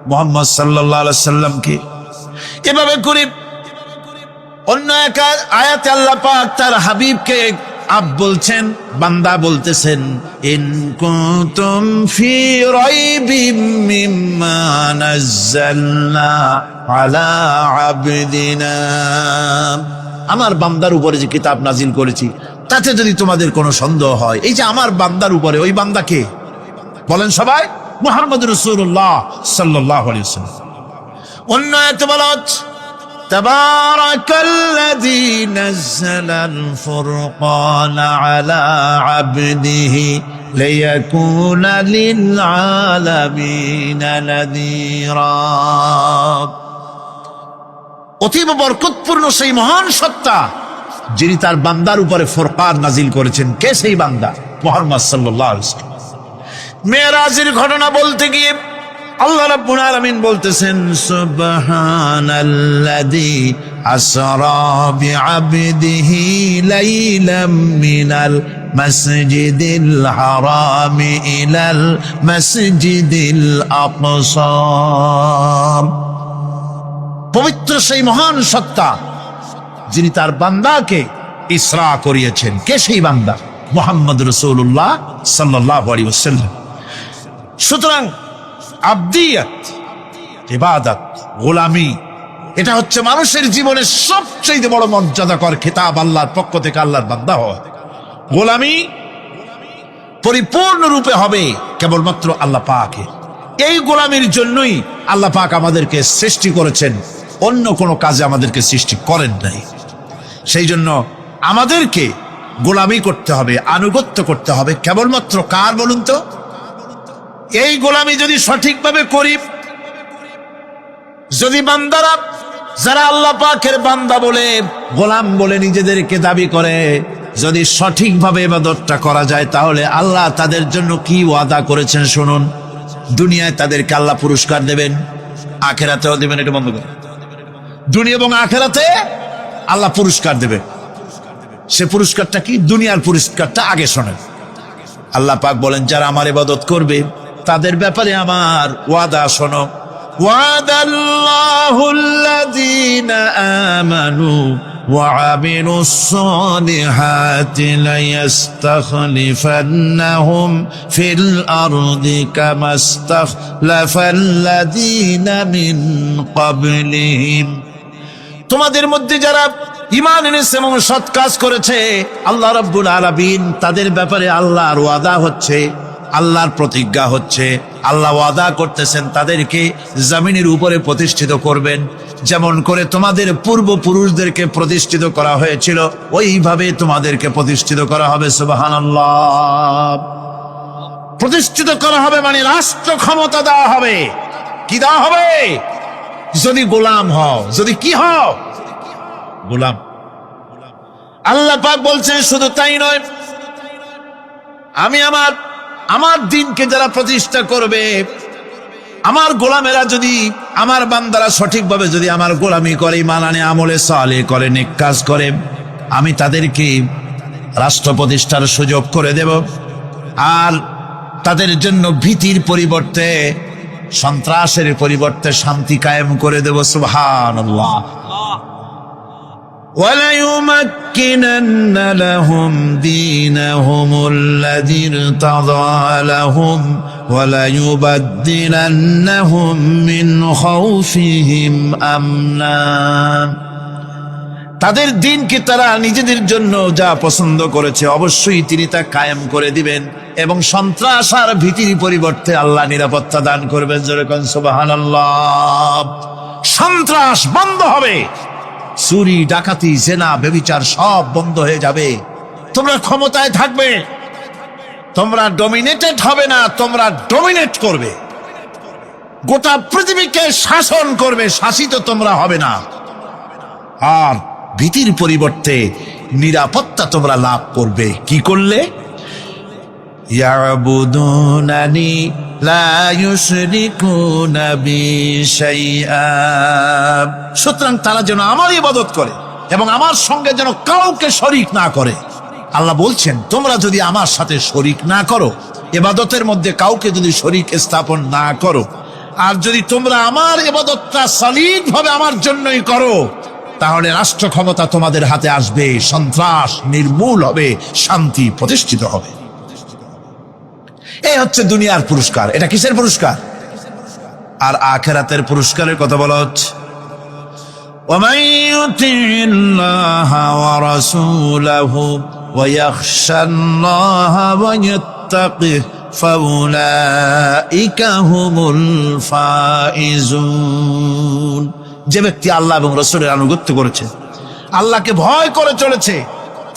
মুহাম্মদ সাল্লাল্লাহু আলাইহি সাল্লামকে। এভাবে করে অন্য এক আয়াতে আল্লাহ পাক তার হাবিবকে আব বলছেন, বান্দা বলতেছেন, ইন কুনতুম ফি রাইবিম মিম্মা নাযালনা আলা আবদিনা। আমার বান্দার উপরে যে কিতাব নাজিল করেছি তাতে যদি তোমাদের কোনো সন্দেহ হয়, এই যে আমার বান্দার উপরে, ওই বান্দাকে বলেন সবাই, মুহাম্মদ রাসূলুল্লাহ সাল্লাল্লাহু আলাইহি ওয়াসাল্লাম। অন্য আয়াতে বলা হচ্ছে, তাবারাকাল্লাযী নাযালাল ফুরকানা আলা আবদিহি লিয়াকুনা লিল আলামিনা নাযীরা। অতীব বরকতপূর্ণ সেই মহান সত্তা যিনি তার বান্দার উপরে ফুরকান নাজিল করেছেন। কে সেই বান্দা? মুহাম্মদ সাল্লাল্লাহু আলাইহি ওয়াসাল্লাম। মেরাজের ঘটনা বলতে গিয়ে আল্লাহ রাব্বুল আলামিন বলতেছেন, সুবহানাল্লাযী আসরা বিআবদিহি লাইলাম মিনাল মাসজিদিল হারামি ইলাল মাসজিদিল আকসা। পবিত্র সেই মহান সত্তা যিনি তার বান্দাকে ইসরা করিয়েছেন। কে সেই বান্দা? মুহাম্মদ রাসূলুল্লাহ সাল্লাল্লাহু আলাইহি ওয়াসাল্লাম। সুতরাং আবদিয়াত, ইবাদত, গোলামি, এটা হচ্ছে মানুষের জীবনের সবচেয়ে বড় মর্যাদাকর খেতাব আল্লাহর পক্ষ থেকে আল্লাহর বান্দা হওয়া। গোলামি পরিপূর্ণরূপে হবে কেবলমাত্র আল্লাহ পাকের। এই গোলামির জন্যই আল্লাহ পাক আমাদেরকে সৃষ্টি করেছেন, অন্য কোনো কাজে আমাদেরকে সৃষ্টি করেন নাই। সেই জন্য আমাদেরকে গোলামি করতে হবে, আনুগত্য করতে হবে কেবলমাত্র কার বলুন তো? এই গোলামি যদি সঠিকভাবে করি, যদি বান্দারা যারা আল্লাহ পাকের বান্দা বলে, গোলাম বলে নিজেদেরকে দাবি করে, যদি সঠিকভাবে ইবাদতটা করা যায়, তাহলে আল্লাহ তাদের জন্য কি ওয়াদা করেছেন শুনুন। দুনিয়ায় তাদেরকে আল্লাহ পুরস্কার দেবেন, আখেরাতেও দেবেন। এটা বন্ধ করে, দুনিয়া এবং আখেরাতে আল্লাহ পুরস্কার দেবেন। সে পুরস্কারটা কি? দুনিয়ার পুরস্কারটা আগে শোনেন। আল্লাহ পাক বলেন, যারা আমার ইবাদত করবে তাদের ব্যাপারে আমার ওয়াদা শোনো। ওয়াদাল্লাহুল্লাযীনা আমানু ওয়া আমিলুস সালিহাতি লায়াস্তাখলিফান্নাহুম ফিল আরদি কামাস্তাখলাফাল্লাযীনা মিন ক্বাবলিহিম। তোমাদের মধ্যে যারা ঈমান এনেছে এবং সৎ কাজ করেছে, আল্লাহ রাব্বুল আলামিন তাদের ব্যাপারে আল্লাহর ওয়াদা হচ্ছে, আল্লাহর প্রতিজ্ঞা হচ্ছে, আল্লাহ ওয়াদা করতেছেন তাদেরকে জমিনের উপরে প্রতিষ্ঠিত করবেন। যেমন করে তোমাদের পূর্বপুরুষদেরকে প্রতিষ্ঠিত করা হয়েছিল, ওইভাবে তোমাদেরকে প্রতিষ্ঠিত করা হবে। সুবহানাল্লাহ। প্রতিষ্ঠিত করা হবে মানে রাষ্ট্র ক্ষমতা দেওয়া হবে। কি দেওয়া হবে? যদি গোলাম হও, যদি কি হও? গোলাম। আল্লাহ পাক বলছেন শুধু তাই নয়, আমি আমার দিনকে যারা প্রতিষ্ঠা করবে, আমার গোলামেরা যদি, আমার বান্দারা সঠিকভাবে যদি আমার গোলামি করে, ঈমান আনে, আমলে সালেহ করে, নেক কাজ করে, আমি তাদেরকে রাষ্ট্র প্রতিষ্ঠার সুযোগ করে দেব। আর তাদের জন্য ভীতির পরিবর্তে, সন্ত্রাসের পরিবর্তে শান্তি কায়েম করে দেব। সুবহানাল্লাহ। وَلَيُمَكِّنَنَّ لَهُمْ دِينَهُمُ الَّذِي ارْتَضَىٰ لَهُمْ وَلَيُبَدِّلَنَّهُمْ مِنْ خَوْفِهِمْ أَمْنًا। তাদের দিনকে তারা নিজেদের জন্য যা পছন্দ করেছে অবশ্যই তিনি তা কায়েম করে দিবেন, এবং সন্ত্রাস আর ভীতির পরিবর্তে আল্লাহ নিরাপত্তা দান করবেন। জোরে কোন সুবহানাল্লাহ। সন্ত্রাস বন্ধ হবে, চুরি, ডাকাতি, জেনা, ব্যভিচার সব বন্ধ হয়ে যাবে। তোমরা ক্ষমতায় থাকবে, তোমরা ডমিনেটেড হবে না, তোমরা ডমিনেট করবে। গোটা পৃথিবীকে শাসন করবে, শাসিত তোমরা হবে না। আর ভীতির পরিবর্তে নিরাপত্তা তোমরা লাভ করবে। কি করলে? ইয়াবুদুনানি লা ইউশরিকুনা বি শাইআ। সুতরাং তারা যেন আমার ইবাদত করে এবং আমার সঙ্গে যেন কাউকে শরীক না করে। আল্লাহ বলছেন, তোমরা যদি আমার সাথে শরীক না করো, ইবাদতের মধ্যে কাউকে যদি শরীক স্থাপন না করো, আর যদি তোমরা আমার ইবাদতটা সলিড ভাবে আমার জন্যই করো, তাহলে রাষ্ট্র ক্ষমতা তোমাদের হাতে আসবে, সন্ত্রাস নির্মূল হবে, শান্তি প্রতিষ্ঠিত হবে। এই হচ্ছে দুনিয়ার পুরস্কার। এটা কিসের পুরস্কার? আর আখিরাতের পুরস্কারের কথা বলা হচ্ছে, وَمَن يُطِعِ اللَّهَ وَرَسُولَهُ وَيَخْشَ اللَّهَ وَيَتَّقِهِ فَأُولَئِكَ هُمُ الْفَائِزُونَ। যে ব্যক্তি আল্লাহ এবং রাসূলের আনুগত্য করেছে, আল্লাহকে ভয় করে চলেছে,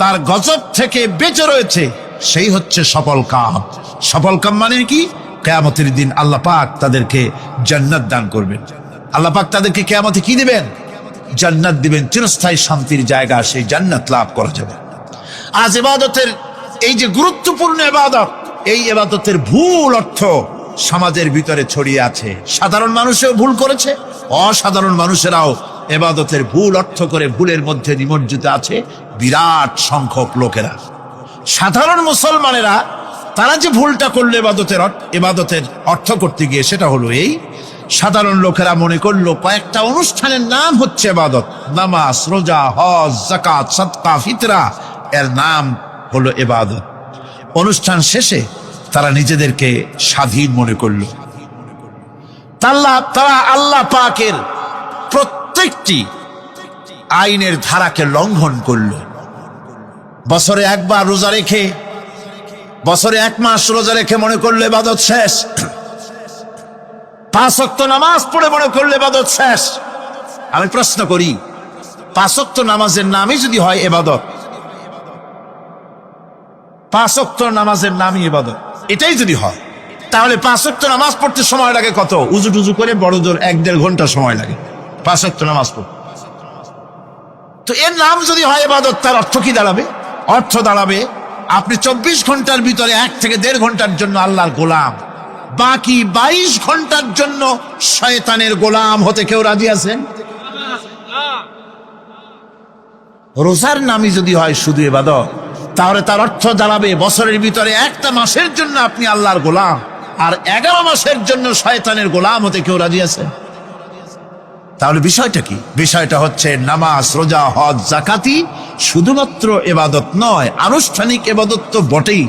তার গজব থেকে বেঁচে রয়েছে, সেই হচ্ছে সফল কাম। সফল কাম মানে কি? কিয়ামতের দিন আল্লাহ পাক তাদেরকে জান্নাত দান করবেন। আল্লাহ পাক তাদেরকে কিয়ামতে কি দিবেন? জান্নাত দিবেন, চিরস্থায়ী শান্তির জায়গা, সেই জান্নাত লাভ করা যাবে। আজ ইবাদতের এই যে গুরুত্বপূর্ণ ইবাদত, এই ইবাদতের ভুল অর্থ সমাজের ভিতরে ছড়িয়ে আছে। সাধারণ মানুষও ভুল করেছে, অসাধারণ মানুষেরাও ইবাদতের ভুল অর্থ করে ভুলের মধ্যে নিমজ্জিত আছে বিরাট সংখ্যক লোকেরা। সাধারণ মুসলমানেরা তারা যে ভুলটা করলো ইবাদতের অর্থ করতে গিয়ে, সেটা হলো এই, সাধারণ লোকেরা মনে করলো কয়েকটা অনুষ্ঠানের নাম হচ্ছে ইবাদত, নামাজ, রোজা, হজ, যাকাত, সাদকা, ফিতরা, এর নাম হলো ইবাদত। অনুষ্ঠান শেষে তারা নিজেদেরকে স্বাধীন মনে করলো। তারা আল্লাহ পাকের প্রত্যেকটি আইনের ধারাকে লঙ্ঘন করলো। বছরে একবার রোজা রেখে, বছরে 1 মাস রোজা রেখে মনে করলে ইবাদত শেষ। 5 ওয়াক্ত নামাজ পড়ে মনে করলে ইবাদত শেষ। আমি প্রশ্ন করি, 5 ওয়াক্ত নামাজের নামই যদি হয় ইবাদত, 5 ওয়াক্ত নামাজের নামই ইবাদত, এটাই যদি হয়, তাহলে 5 ওয়াক্ত নামাজ পড়তে সময় লাগে কত? উজু টুজু করে বড় জোর 1-1.5 ঘন্টা সময় লাগে 5 ওয়াক্ত নামাজ পড়তে। তো এর নাম যদি হয় ইবাদত, তার অর্থ কি দাঁড়াবে? অর্থ দাঁড়াবে আপনি 24 ঘন্টার ভিতরে 1 থেকে 1.5 ঘন্টার জন্য আল্লাহর গোলাম, বাকি 22 ঘন্টার জন্য শয়তানের গোলাম হতে কেউ রাজি আছেন? রোজার নামই যদি হয় শুধু ইবাদত, তাহলে তার অর্থ দাঁড়াবে বছরের ভিতরে একটা মাসের জন্য আপনি আল্লাহর গোলাম, আর 11 মাসের জন্য শয়তানের গোলাম হতে কেউ রাজি আছে? তাহলে বিষয়টা কি? বিষয়টা হচ্ছে নামাজ, রোজা, হজ, যাকাতি শুধুমাত্র ইবাদত নয়, আনুষ্ঠানিক ইবাদত তো বটেই,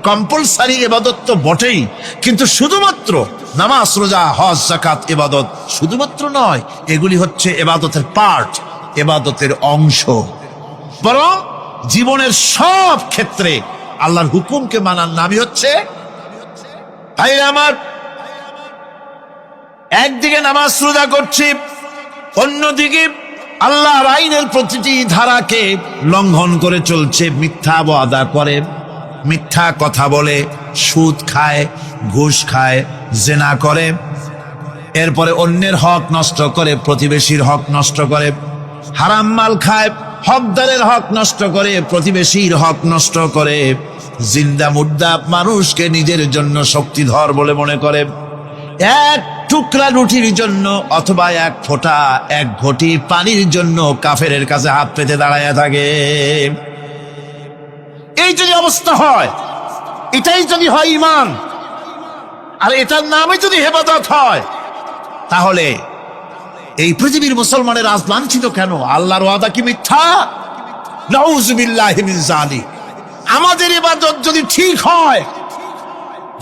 কম্পালসারি ইবাদত তো বটেই, কিন্তু শুধুমাত্র নামাজ, রোজা, হজ, যাকাত ইবাদত শুধুমাত্র নয়, এগুলি হচ্ছে ইবাদতের পার্ট, ইবাদতের অংশ। বরং জীবনের সব ক্ষেত্রে আল্লাহর হুকুমকে মানার নামই হচ্ছে, ভাইরা আমার, একদিকে নামাজ রোজা করছি, অন্যদিকে আল্লাহর আইনের প্রতিটি ধারাকে লঙ্ঘন করে চলছে, মিথ্যা ওয়াদা করে, মিথ্যা কথা বলে, সুদ খায়, ঘুষ খায়, জেনা করে, এরপরে অন্যের হক নষ্ট করে, প্রতিবেশীর হক নষ্ট করে, হারাম মাল খায়, হকদারের হক নষ্ট করে, প্রতিবেশীর হক নষ্ট করে, জিন্দা মুর্দা মানুষকে নিজের জন্য শক্তিধর বলে মনে করে, এক টুকরা রুটির জন্য অথবা এক ফোঁটা, এক ঘটি পানির জন্য কাফেরের কাছে হাত পেতে দাঁড়ায় থাকে। এই যদি অবস্থা হয়, এটাই যদি হয় ঈমান, আর এটার নামে যদি ইবাদত হয়, তাহলে এই পৃথিবীর মুসলমানের আজ লাঞ্ছিত কেন? আল্লাহর ওয়াদা কি মিথ্যা? নাউযুবিল্লাহি মিন যালিক। আমাদের ইবাদত যদি ঠিক হয়,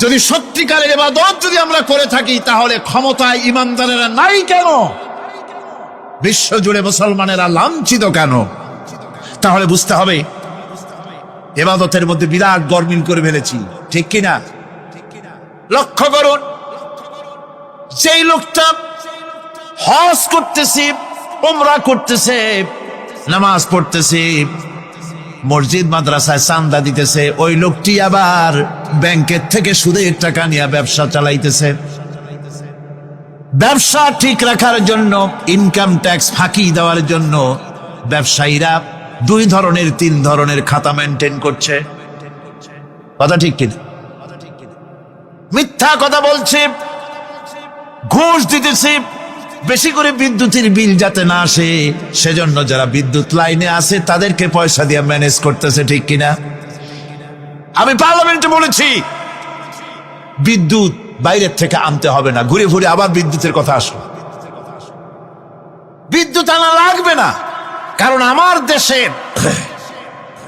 যদি সত্যিকারের ইবাদত যদি আমরা করে থাকি, তাহলে ক্ষমতায় ইমানদারেরা নাই কেন? বিশ্বজুড়ে মুসলমানেরা লাঞ্ছিত কেন? তাহলে বুঝতে হবে ইবাদতের মধ্যে বিরাট গরমিল করে ফেলেছি, ঠিক কিনা? লক্ষ্য করুন, যেই লোকটা হজ করতেছে, উমরা করতেছে, নামাজ পড়তেছে, মসজিদ মাদ্রাসায় চান্দা দিতেছে, ওই লোকটি আবার ব্যাংকের থেকে সুদের টাকা নিয়ে ব্যবসা চালাইতেছে। ব্যবসা ঠিক রাখার জন্য, ইনকাম ট্যাক্স ফাঁকি দেওয়ার জন্য ব্যবসায়ীরা 2 ধরনের 3 ধরনের খাতা মেনটেন করছে। কথা ঠিক কিনা? মিথ্যা কথা বলছে, ঘুষ দিতেছে, বেশি করে বিদ্যুতের বিল যাতে না আসে সেজন্য যারা বিদ্যুৎ লাইনে আছে তাদেরকে পয়সা দিয়ে ম্যানেজ করতেছে, ঠিক কিনা? আমি পার্লামেন্টে বলেছি বিদ্যুৎ বাইরের থেকে আনতে হবে না, ঘুরে ঘুরে আবার বিদ্যুতের কথা আসলো। বিদ্যুৎ আনা লাগবে না, কারণ আমার দেশের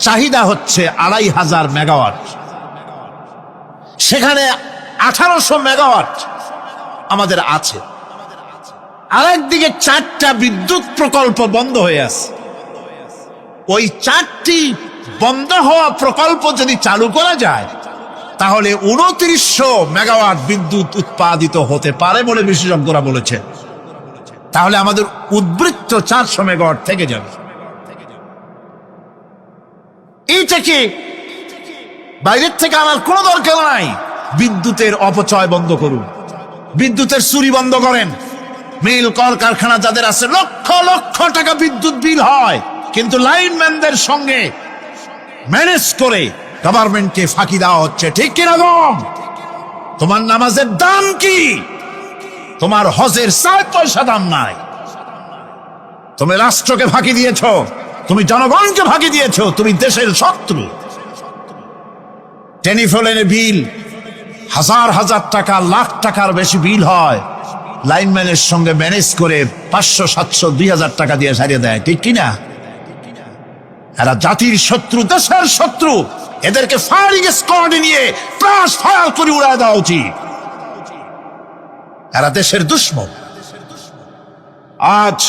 চাহিদা হচ্ছে 2500 মেগাওয়াট, সেখানে 1800 মেগাওয়াট আমাদের আছে। আরেকদিকে 4টা বিদ্যুৎ প্রকল্প বন্ধ হয়ে আছে। ওই 4টি বন্ধ হওয়া প্রকল্প যদি চালু করা যায়, তাহলে 2900 মেগাওয়াট বিদ্যুৎ উৎপাদিত হতে পারে বলে বিশেষজ্ঞরা বলেছেন। তাহলে আমাদের উদ্বৃত্ত 400 মেগাওয়াট থেকে যাবে। এইটাকে বাইরের থেকে আনার কোনো দরকার নাই। বিদ্যুতের অপচয় বন্ধ করুন, বিদ্যুতের চুরি বন্ধ করেন। মিল কলকারখানা যাদের আছে, লক্ষ লক্ষ টাকা বিদ্যুৎ বিল হয়, কিন্তু লাইনম্যানদের সঙ্গে ম্যানেজ করে গভর্নমেন্টকে ফাঁকি দেওয়া হচ্ছে, ঠিক কিরকম? তোমার নামাজের দাম কি? তোমার হজের 4 পয়সা দাম নাই। তুমি রাষ্ট্রকে ফাঁকি দিয়েছ, তুমি জনগণকে ফাঁকি দিয়েছ, তুমি দেশের শত্রু। টেলিফোনের বিল হাজার হাজার টাকা, লাখ টাকার বেশি বিল হয়, লাইনম্যানের সঙ্গে ম্যানেজ করে 500, 700, 2000 টাকা দিয়ে সারিয়ে দেয়, ঠিক কিনা? এরা জাতির শত্রু, দেশের শত্রু। এদেরকে ফায়ারিং স্কোয়াডে নিয়ে ক্রাশ ফায়ার করে উড়ায় দেওয়া উচিত। এরা দেশের দুশ্মন। আজ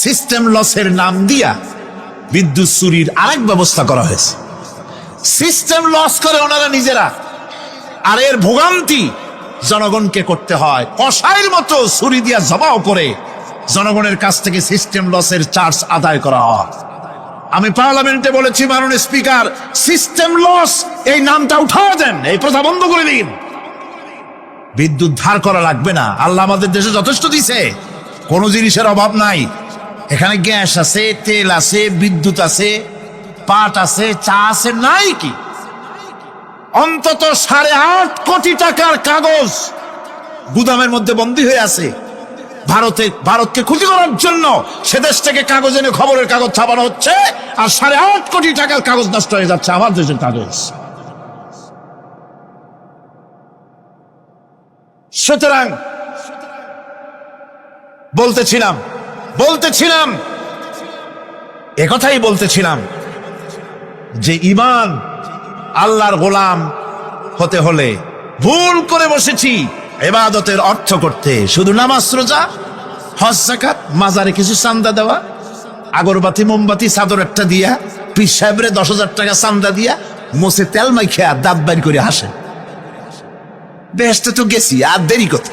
সিস্টেম লসের নাম দিয়া বিদ্যুৎ চুরির আরেক ব্যবস্থা করা হয়েছে। সিস্টেম লস করে ওনারা নিজেরা, আর এর ভোগান্তি জনগণকে করতে হয়। কসাইয়ের মতো ছুরি দিয়া জবাও করে জনগণের কাছ থেকে সিস্টেম লসের চার্জ আদায় করা হয়। আমি পার্লামেন্টে বলেছি, মাননীয় স্পিকার, সিস্টেম লস এই নামটা উঠাও দেন, এই প্রথা বন্ধ করে দিন। বিদ্যুৎ ধার করা লাগবে না, আল্লাহ আমাদের দেশে যথেষ্ট দিছে, কোনো জিনিসের অভাব নাই। এখানে গ্যাস আছে, তেল আছে, বিদ্যুৎ আছে, পাট আছে, চা আছে, নাই কি? অন্তত 8.5 কোটি টাকার কাগজ গুদামের মধ্যে বন্দী হয়ে আছে। ভারতকে ক্ষতি করার জন্য সে দেশ থেকে কাগজ এনে খবরের কাগজ ছাপানো হচ্ছে, আর 8.5 কোটি টাকার কাগজ নষ্ট হয়ে যাচ্ছে আমার দেশের কাগজ। সুতরাং বলতেছিলাম একথাই বলতেছিলাম যে ঈমান আল্লাহর গোলাম হতে হলে ভুল করে বসেছি ইবাদতের অর্থ করতে, শুধু নামাজ রোজা হজ যাকাত, মাজারে কিছু চান্দা দেওয়া, আগরবাতি মোমবাতি চাদর একটা দিয়া, পীর সাহেবরে 10,000 টাকা চান্দা দিয়া, মোছে তেল মাইখা দাঁত বাড়ি করে হাসে। বেহেশতে তো গেছি, আর দেরি কথা।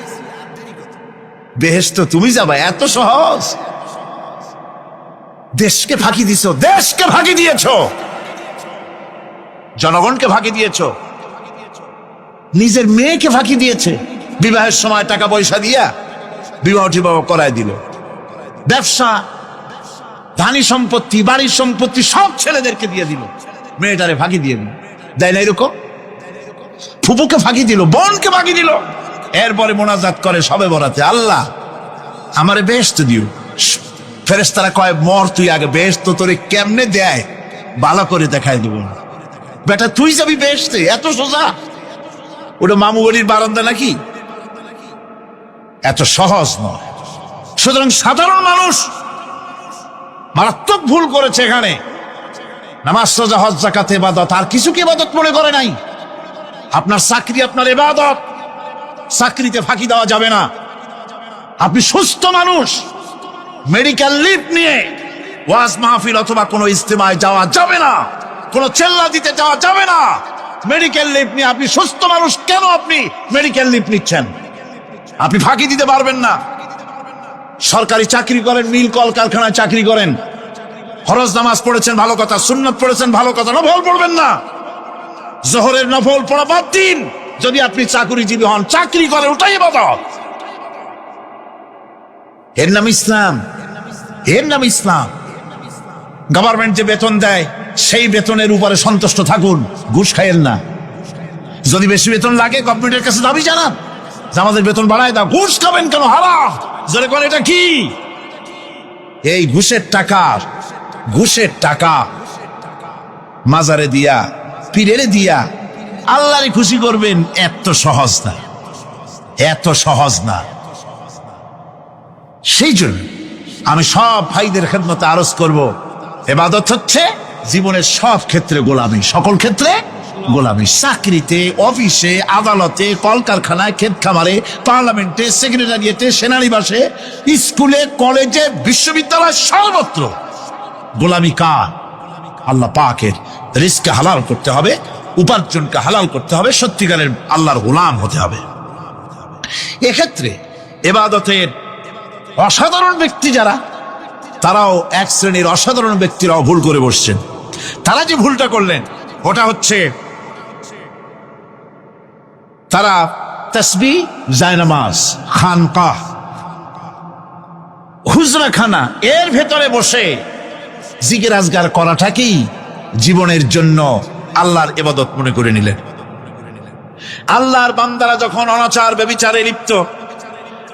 বেহেশতে তুমি যাবা, এত সহজ? দেশকে ফাঁকি দিছো, দেশকে ফাঁকি দিয়েছো, জনগণকে ফাঁকি দিয়েছো, নিজের মেয়েকে ফাঁকি দিয়েছে। বিবাহের সময় টাকা পয়সা দিয়া বিবাহ টিবাহ করায় দিল। ব্যবসা, ধানি সম্পত্তি, বাড়ির সম্পত্তি সব ছেলেদেরকে দিয়ে দিল, মেয়েটারে ফাঁকি দিয়ে দিল। দেয় না এরকম? ফুপুকে ফাঁকি দিল, বোনকে ফাঁকি দিল। এরপরে মোনাজাত করে সবে বরাতে, আল্লাহ আমারে বেহেশত দিও। ফেরেশতারা কয়, মর তুই আগে, বেহেশত তোরে কেমনে দেয় ভালো করে দেখায় দেব। বেটা তুই যাবি বেহেশতে? এত সোজা? ওটা মামু বাড়ির বারান্দা নাকি? এত সহজ নয়। সুতরাং সাধারণ মানুষ মারাত্মক ভুল করেছে এখানে। নামাজ রোজা হজ যাকাত ইবাদত, আর কিছু কি ইবাদত মনে করে নাই? আপনার চাকরি আপনার ইবাদত, চাকরিতে ফাঁকি দেওয়া যাবে না। আপনি সুস্থ মানুষ, মেডিকেল লিভ নিয়ে ওয়াজ মাহফিল অথবা কোনো ইজতেমায় যাওয়া যাবে না, কোনো চেল্লা দিতে যাওয়া যাবে না। মেডিকেল লিভ নিয়ে আপনি সুস্থ মানুষ, কেন আপনি মেডিকেল লিভ নিচ্ছেন? আপনি ফাঁকি দিতে পারবেন না। সরকারি চাকরি করেন, মিল কল কারখানায় চাকরি করেন, ফরজ নামাজ পড়েছেন ভালো কথা, সুন্নাত পড়েছেন ভালো কথা, নফল পড়বেন না। জোহরের নফল পড়া বাদ দিন। যদি আপনি চাকরিজীবী হন, চাকরি করেন, ওটাই ইবাদত। এর নাম ইসলাম, এর নাম ইসলাম। গভর্নমেন্ট যে বেতন দেয় সেই বেতনের উপরে সন্তুষ্ট থাকুন, ঘুষ খাইয়েন না। যদি বেশি বেতন লাগে গভর্নমেন্টের কাছে দাবি জানান যে আমাদের বেতন বাড়ায় দাও। ঘুষ খাবেন কেন? হারাম। জোরে বলেন, এটা কি? এই ঘুষের টাকা মাজারে দিয়া, পীরেরে দিয়া আল্লাহরে খুশি করবেন, এত সহজ না, এত সহজ না। সেই জন্য আমি সব ভাইদের খেদমতে আরজ করব, ইবাদত হচ্ছে জীবনের সব ক্ষেত্রে গোলামি, সকল ক্ষেত্রে গোলামি। চাকরিতে, অফিসে, আদালতে, কলকারখানায়, ক্ষেত খামারে, পার্লামেন্টে, সেক্রেটারিয়েটে, সেনানিবাসে, স্কুলে, কলেজে, বিশ্ববিদ্যালয়, সর্বত্র গোলামি কার? আল্লাহ পাকের। রিজকে হালাল করতে হবে, উপার্জনকে হালাল করতে হবে, সত্যিকারের আল্লাহর গোলাম হতে হবে। এক্ষেত্রে ইবাদতের অসাধারণ ব্যক্তি যারা, তারাও এক শ্রেণীর অসাধারণ ব্যক্তিরাও ভুল করে বসছেন। তারা যে ভুলটা করলেন ওটা হচ্ছে, তারা তাসবিহ, জায়নামাজ, খানকাহ, হুজরাখানা এর ভেতরে বসে জিকির আজগার করাটাকেই জীবনের জন্য আল্লাহর ইবাদত মনে করে নিলেন। আল্লাহর বান্দারা যখন অনাচার ব্যভিচারে লিপ্ত,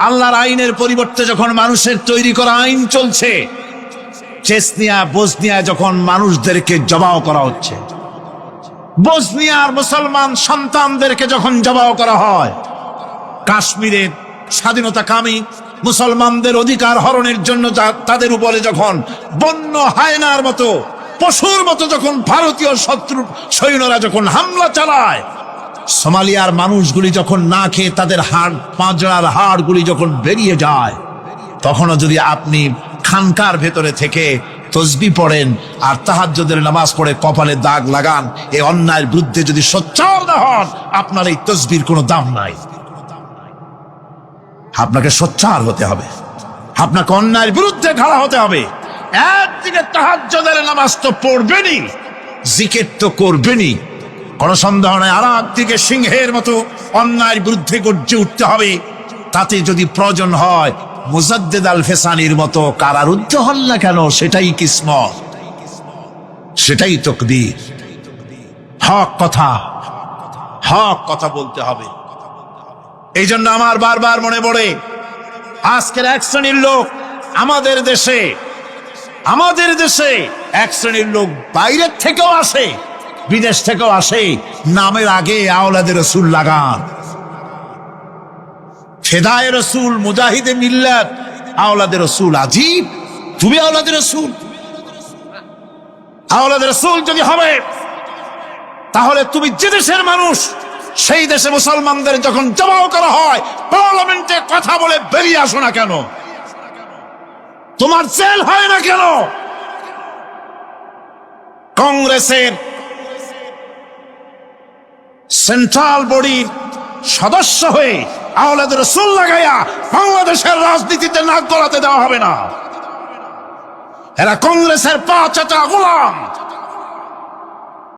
আল্লাহর আইনের পরিবর্তে যখন মানুষের তৈরি করা আইন চলছে, চেচনিয়া বসনিয়া যখন মানুষদেরকে জবাও করা হচ্ছে, বসনিয়ার মুসলমান সন্তানদেরকে যখন জবাও করা হয়, কাশ্মীরের স্বাধীনতাকামী মুসলমানদের অধিকার হরণের জন্য তাদের উপরে যখন বন্য হায়নার মতো, পশুর মতো যখন ভারতীয় শত্রু সৈন্যরা যখন হামলা চালায়, সোমালিয়ার মানুষগুলি যখন না খেয়ে তাদের হাড়, পাঁজরার হাড়গুলি যখন বেরিয়ে যায়, তখনও যদি আপনি খানকার ভেতরে থেকে তসবিহ পড়েন আর তাহাজ্জুদের নামাজ পড়ে কপালে দাগ লাগান, এই অন্যায়ের বিরুদ্ধে যদি সোচ্চার না হন, আপনার এই তসবির কোনো দাম নাই। আপনাকে সোচ্চার হতে হবে, আপনাকে অন্যায়ের বিরুদ্ধে খাড়া হতে হবে। একদিকে তাহাজ্জুদের নামাজ তো পড়বেনই, জিকির তো করবেনই, কোনো সন্দেহ নাই। আর একদিকে সিংহের মতো অন্যায়ের বিরুদ্ধে গর্জে উঠতে হবে। তাতে যদি প্রয়োজন হয় মুজাদ্দিদ আল ফেসানির মতো কারারুদ্ধ হন না কেন, সেটাই কিসমত, সেটাই তাকদীর। হক কথা বলতে হবে। এই জন্য আমার বারবার মনে পড়ে আজকের এক শ্রেণীর লোক আমাদের দেশে এক শ্রেণীর লোক বাইরের থেকেও আসে, বিদেশ থেকেও আসে, নামের আগে আওলাদে রসুল লাগান। ফেদায়ে রসুল, মুজাহিদে মিল্লাত, আওলাদে রসুল। আজীব, তুমি আওলাদে রসুল। আওলাদে রসুল যদি হবে তাহলে তুমি যে দেশের মানুষ, সেই দেশে মুসলমানদের যখন জবাও করা হয়, পার্লামেন্টে কথা বলে বেরিয়ে আসো না কেন? তোমার জেল হয় না কেন? কংগ্রেসের সেন্ট্রাল বডির সদস্য হয়ে আওলাদে রসুল লাগাইয়া বাংলাদেশের রাজনীতিতে নাক গলাতে দেওয়া হবে না। এরা কংগ্রেসের পা চাটা গোলাম।